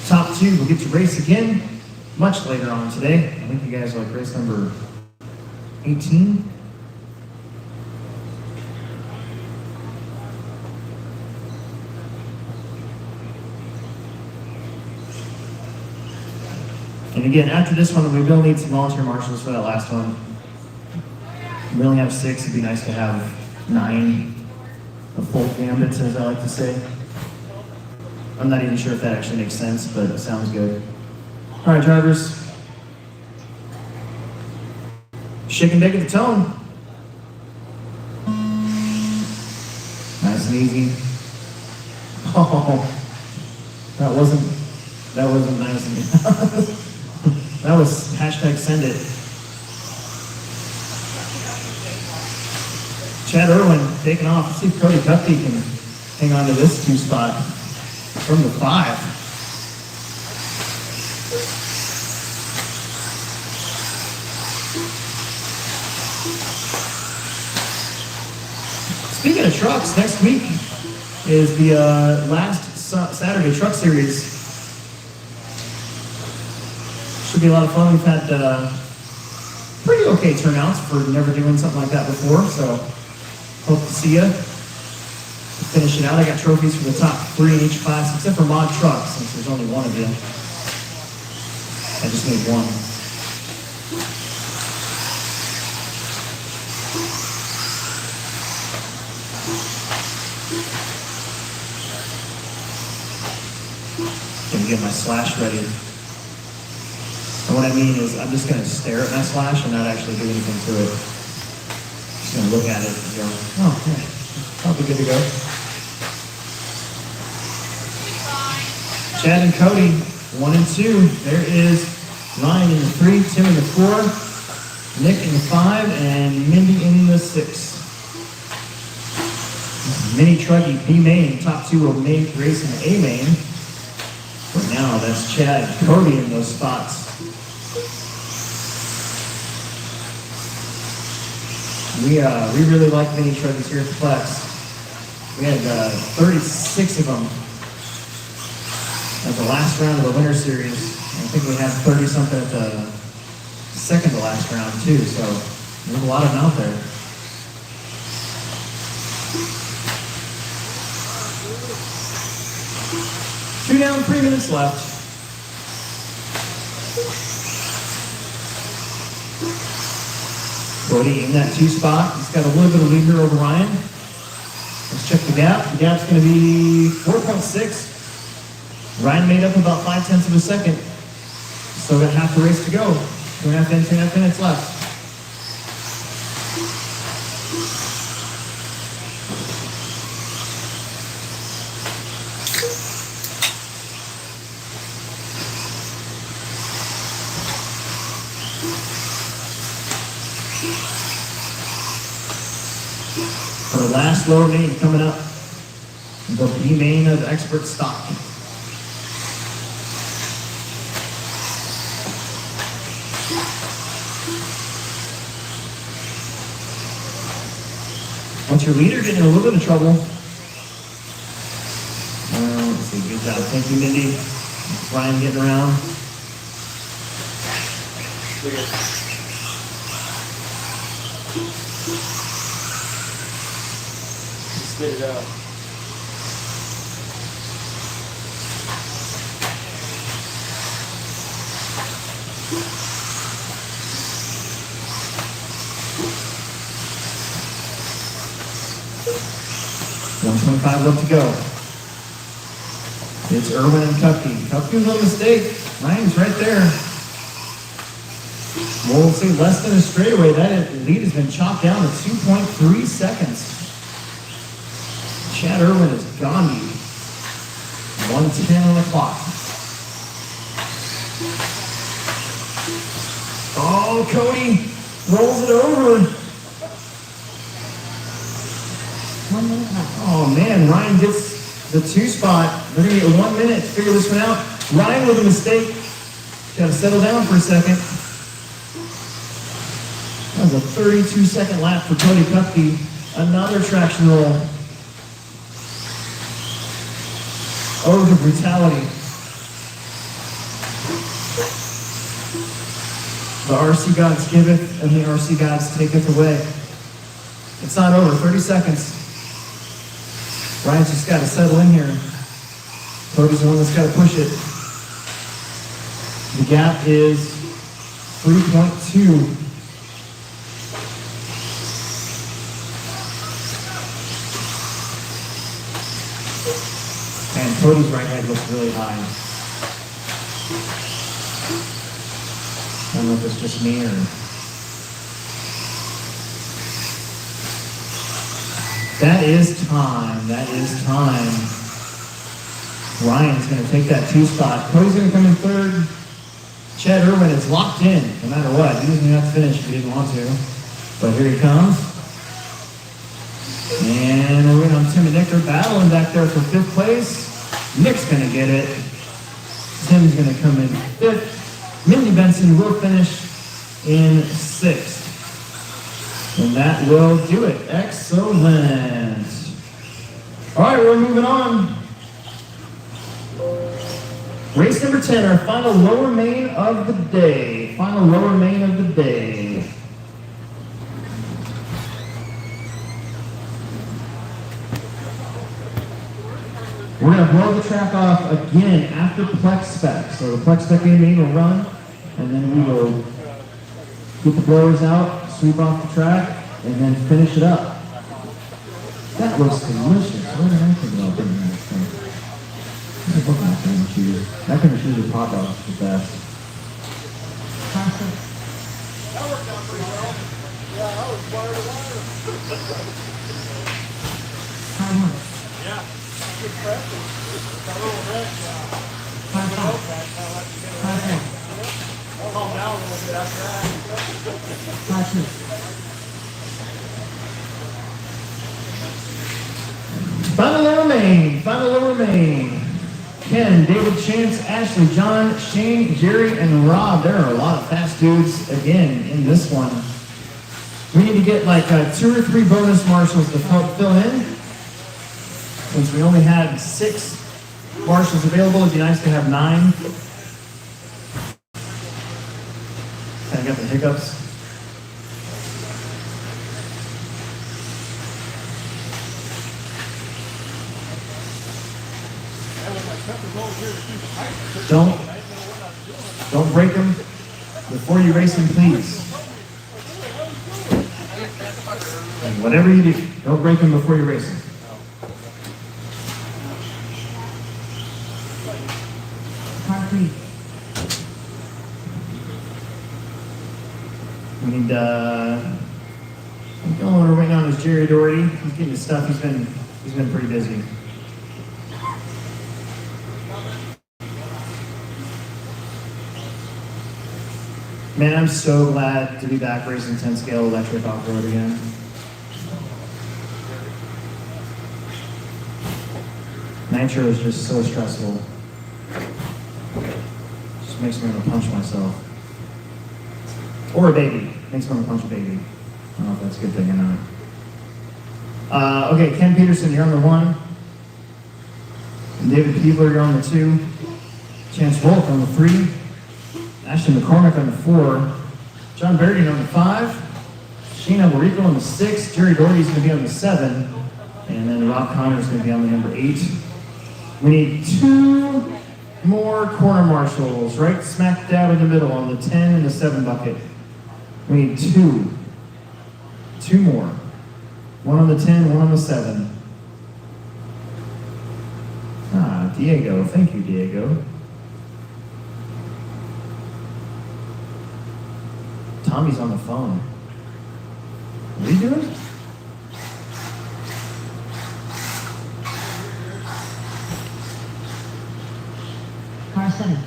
A: Top 2 will get to race again much later on today. I think you guys like race number 18. And again, after this one, we will need some volunteer marshals for that last one. We only have 6. It'd be nice to have 9. The full gambits, as I like to say. I'm not even sure if that actually makes sense, but it sounds good. All right, drivers. Shake and bake at the tone. Nice and easy. Oh, that wasn't nice and easy. That was hashtag send it. Chad Irwin taking off. Let's see if Cody Cupty can hang on to this 2 spot from the 5. Speaking of trucks, next week is the last Saturday truck series. Should be a lot of fun. We've had pretty okay turnouts for never doing something like that before, so hope to see you. Finish it out. I got trophies for the top 3 in each class, except for mod trucks, since there's only one of you. I just need one. Gonna get my slash ready. And what I mean is I'm just gonna stare at my slash and not actually do anything to it. Just gonna look at it and go, oh, yeah, probably good to go. Chad and Cody, 1 and 2. There is Ryan in the 3, Tim in the 4, Nick in the 5, and Mindy in the 6. Mini Truggy B main, top 2 will race in the A main. For now, that's Chad and Cody in those spots. We really like mini Truggies here at the Flex. We had 36 of them at the last round of the Winter Series. I think we had 30-something at the second to last round, too, so there's a lot of them out there. Two down, 3 minutes left. Cody in that 2 spot. He's got a little bit of lead here over Ryan. Let's check the gap. The gap's going to be 4.6. Ryan made up about 0.5 of a second. Still got half the race to go. 2.5 minutes left. The last lower main coming up, the B main of expert stock. Once your leader getting in a little bit of trouble. Let's see, good job. Thank you, Mindy. Ryan getting around.
F: Spit it out.
A: $125 left to go. It's Irwin and Cupkey. Cupkey's on mistake. Ryan's right there. We'll see less than a straightaway. That lead has been chopped down to 2.3 seconds. Chad Irwin is Gandhi. 1:10 on the clock. Oh, Cody rolls it over.
D: 1 minute left.
A: Oh man, Ryan gets the 2 spot. They're gonna get 1 minute to figure this one out. Ryan with a mistake. Gotta settle down for a second. That was a 32-second lap for Cody Cupkey. Another traction roll. Oh, the brutality. The RC gods giveth, and the RC gods taketh away. It's not over, 30 seconds. Ryan's just got to settle in here. Cody's the one that's got to push it. The gap is 3.2. And Cody's right head looks really high. I don't know if it's just me or... That is time. That is time. Ryan's going to take that 2 spot. Cody's going to come in 3rd. Chad Irwin is locked in no matter what. He doesn't have to finish if he didn't want to. But here he comes. And we're waiting on Tim and Nick. They're battling back there for 5th place. Nick's going to get it. Tim's going to come in 5th. Mindy Benson will finish in 6th. And that will do it. Excellent. All right, we're moving on. Race number 10, our final lower main of the day. Final lower main of the day. We're going to blow the track off again after Plex Spec. So the Plex Spec main will run, and then we will get the blowers out, sweep off the track, and then finish it up. That looks delicious. What did I think about putting that thing? I'm looking at cream cheese. That kind of cheese with hot dogs is the best. Final lower main. Ken, David, Chance, Ashley, John, Shane, Jerry, and Rob. There are a lot of fast dudes again in this one. We need to get like 2 or 3 bonus marshals to help fill in. Since we only had 6 marshals available, it'd be nice to have 9. Kind of got the hiccups. Don't break them before you race them, please. And whatever you do, don't break them before you race them.
D: Car 3.
A: We need, the only one we're waiting on is Jerry Doherty. He's getting his stuff. He's been pretty busy. Man, I'm so glad to be back racing 10 scale electric off-road again. Nitro is just so stressful. Just makes me want to punch myself. Or a baby. Makes me want to punch a baby. I don't know if that's a good thing or not. Okay, Ken Peterson, you're on the 1. And David Peebler, you're on the 2. Chance Wolf on the 3. Ashley McCormick on the 4. John Berry on the 5. Sheena Morrico on the 6. Jerry Doherty's going to be on the 7. And then Rob Connor's going to be on the number 8. We need 2 more corner marshals, right smack dab in the middle on the 10 and the 7 bucket. We need 2. 2 more. 1 on the 10, 1 on the 7. Ah, Diego. Thank you, Diego. Tommy's on the phone. What are you doing?
D: Car 7.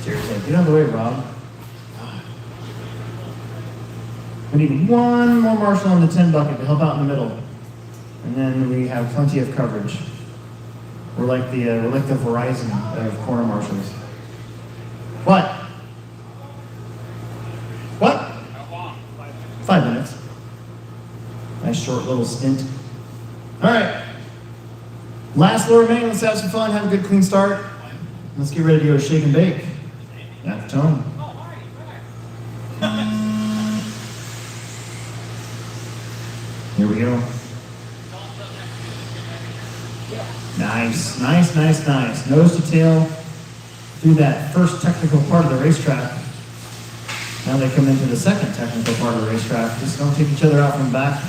A: Seriously, get out of the way, Rob. We need 1 more marshal on the 10 bucket to help out in the middle. And then we have plenty of coverage. We're like the Verizon of corner marshals. What? What? 5 minutes. Nice short little stint. All right. Last lower main. Let's have some fun. Have a good clean start. Let's get ready to go shake and bake. At the tone. Here we go. Nice, nice, nice, nice. Nose to tail through that first technical part of the racetrack. Now they come into the second technical part of the racetrack. Just don't take each other out from the back.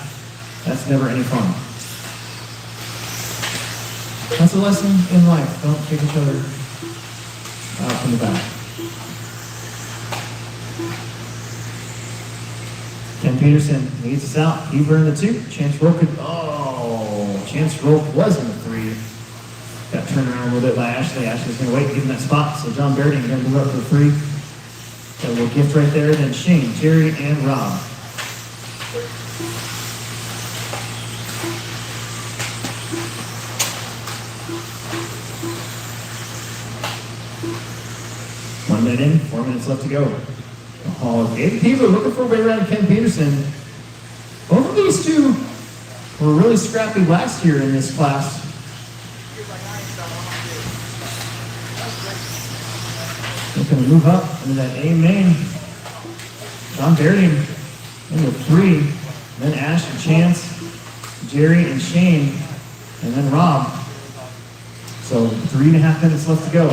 A: That's never any fun. That's a lesson in life. Don't take each other out from the back. Ken Peterson leads us out. Heber in the 2. Chance Roll could, Chance Roll was in the 3. Got turned around a little bit by Ashley. Ashley's going to wait and give him that spot. So John Berry going to move up to the 3. So we'll gift right there, then Shane, Jerry, and Rob. One minute in, 4 minutes left to go. Oh, David Peever looking for a way around Ken Peterson. Both of these two were really scrappy last year in this class. Looking to move up into that A main. John Berding into 3. Then Ash and Chance, Jerry and Shane, and then Rob. So 3.5 minutes left to go.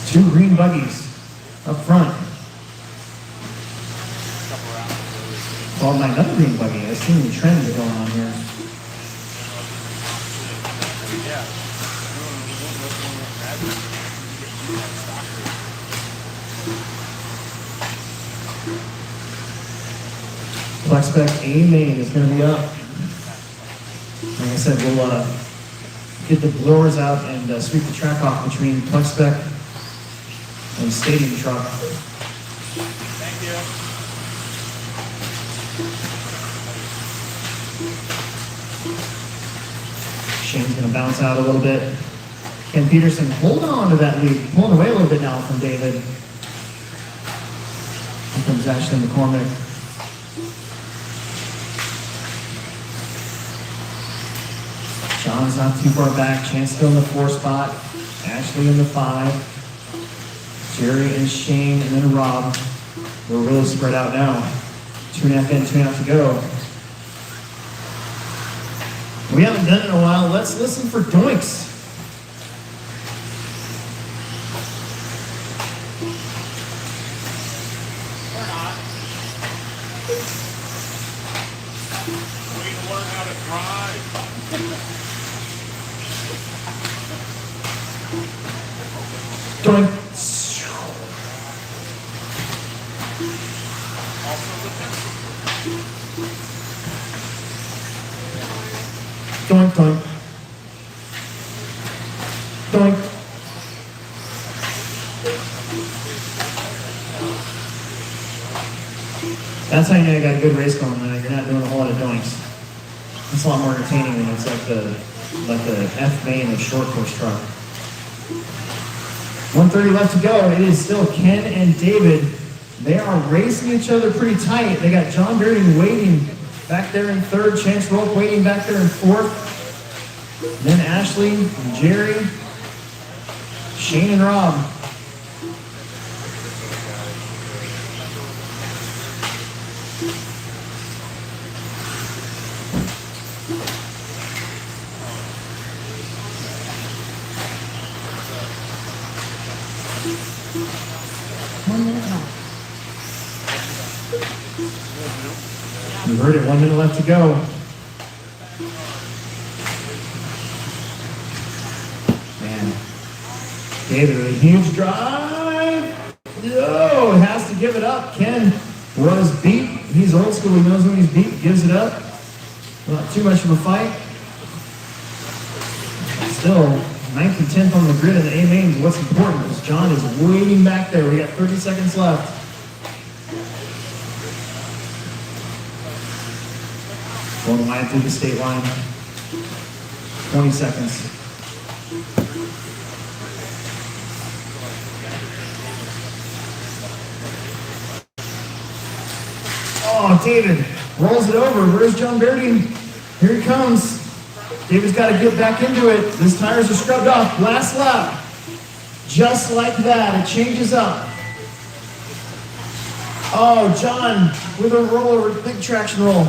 A: 2 green buggies up front. Followed by another green buggy. I've seen the trends going on here. Flex spec A main is going to be up. Like I said, we'll get the blowers out and sweep the track off between Flex spec and stadium truck.
E: Thank you.
A: Shane's going to bounce out a little bit. Ken Peterson holding on to that lead, pulling away a little bit now from David. Here comes Ashley McCormick. John's not too far back. Chance still in the 4 spot. Ashley in the 5. Jerry and Shane and then Rob. We're really spread out now. 2.5 in, 2.5 to go. We haven't done it in a while. Let's listen for doinks.
E: Or not. We need to learn how to drive.
A: Doink.
E: Also the pencil.
A: Doink, doink. Doink. That's how you know you got a good race going when you're not doing a whole lot of doinks. It's a lot more entertaining when it's like the F main of short course truck. 1:30 left to go. It is still Ken and David. They are racing each other pretty tight. They got John Berding waiting back there in 3rd. Chance Rope waiting back there in 4th. Then Ashley and Jerry, Shane and Rob. You heard it, 1 minute left to go. Man, David with a huge drive. Oh, has to give it up. Ken was beat. He's old school. He knows when he's beat. Gives it up. Not too much of a fight. Still, 9th and 10th on the grid in the A mains. What's important is John is waiting back there. We got 30 seconds left. Going wide through the state line. 20 seconds. Oh, David rolls it over. Where's John Berding? Here he comes. David's got to get back into it. His tires are scrubbed off. Last lap. Just like that. It changes up. Oh, John with a roller, big traction roll.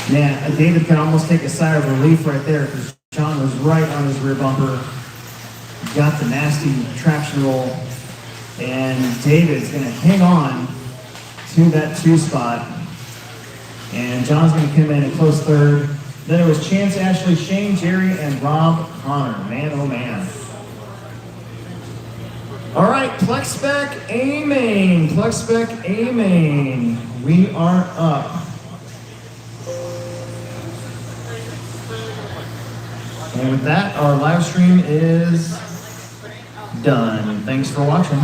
A: Yeah, David can almost take a sigh of relief right there because John was right on his rear bumper. Got the nasty traction roll. And David's going to hang on to that 2 spot. And John's going to come in a close 3rd. Then it was Chance, Ashley, Shane, Jerry, and Rob Connor. Man, oh man. All right, Plex Spec A main. Plex Spec A main. We are up. And with that, our live stream is done. Thanks for watching.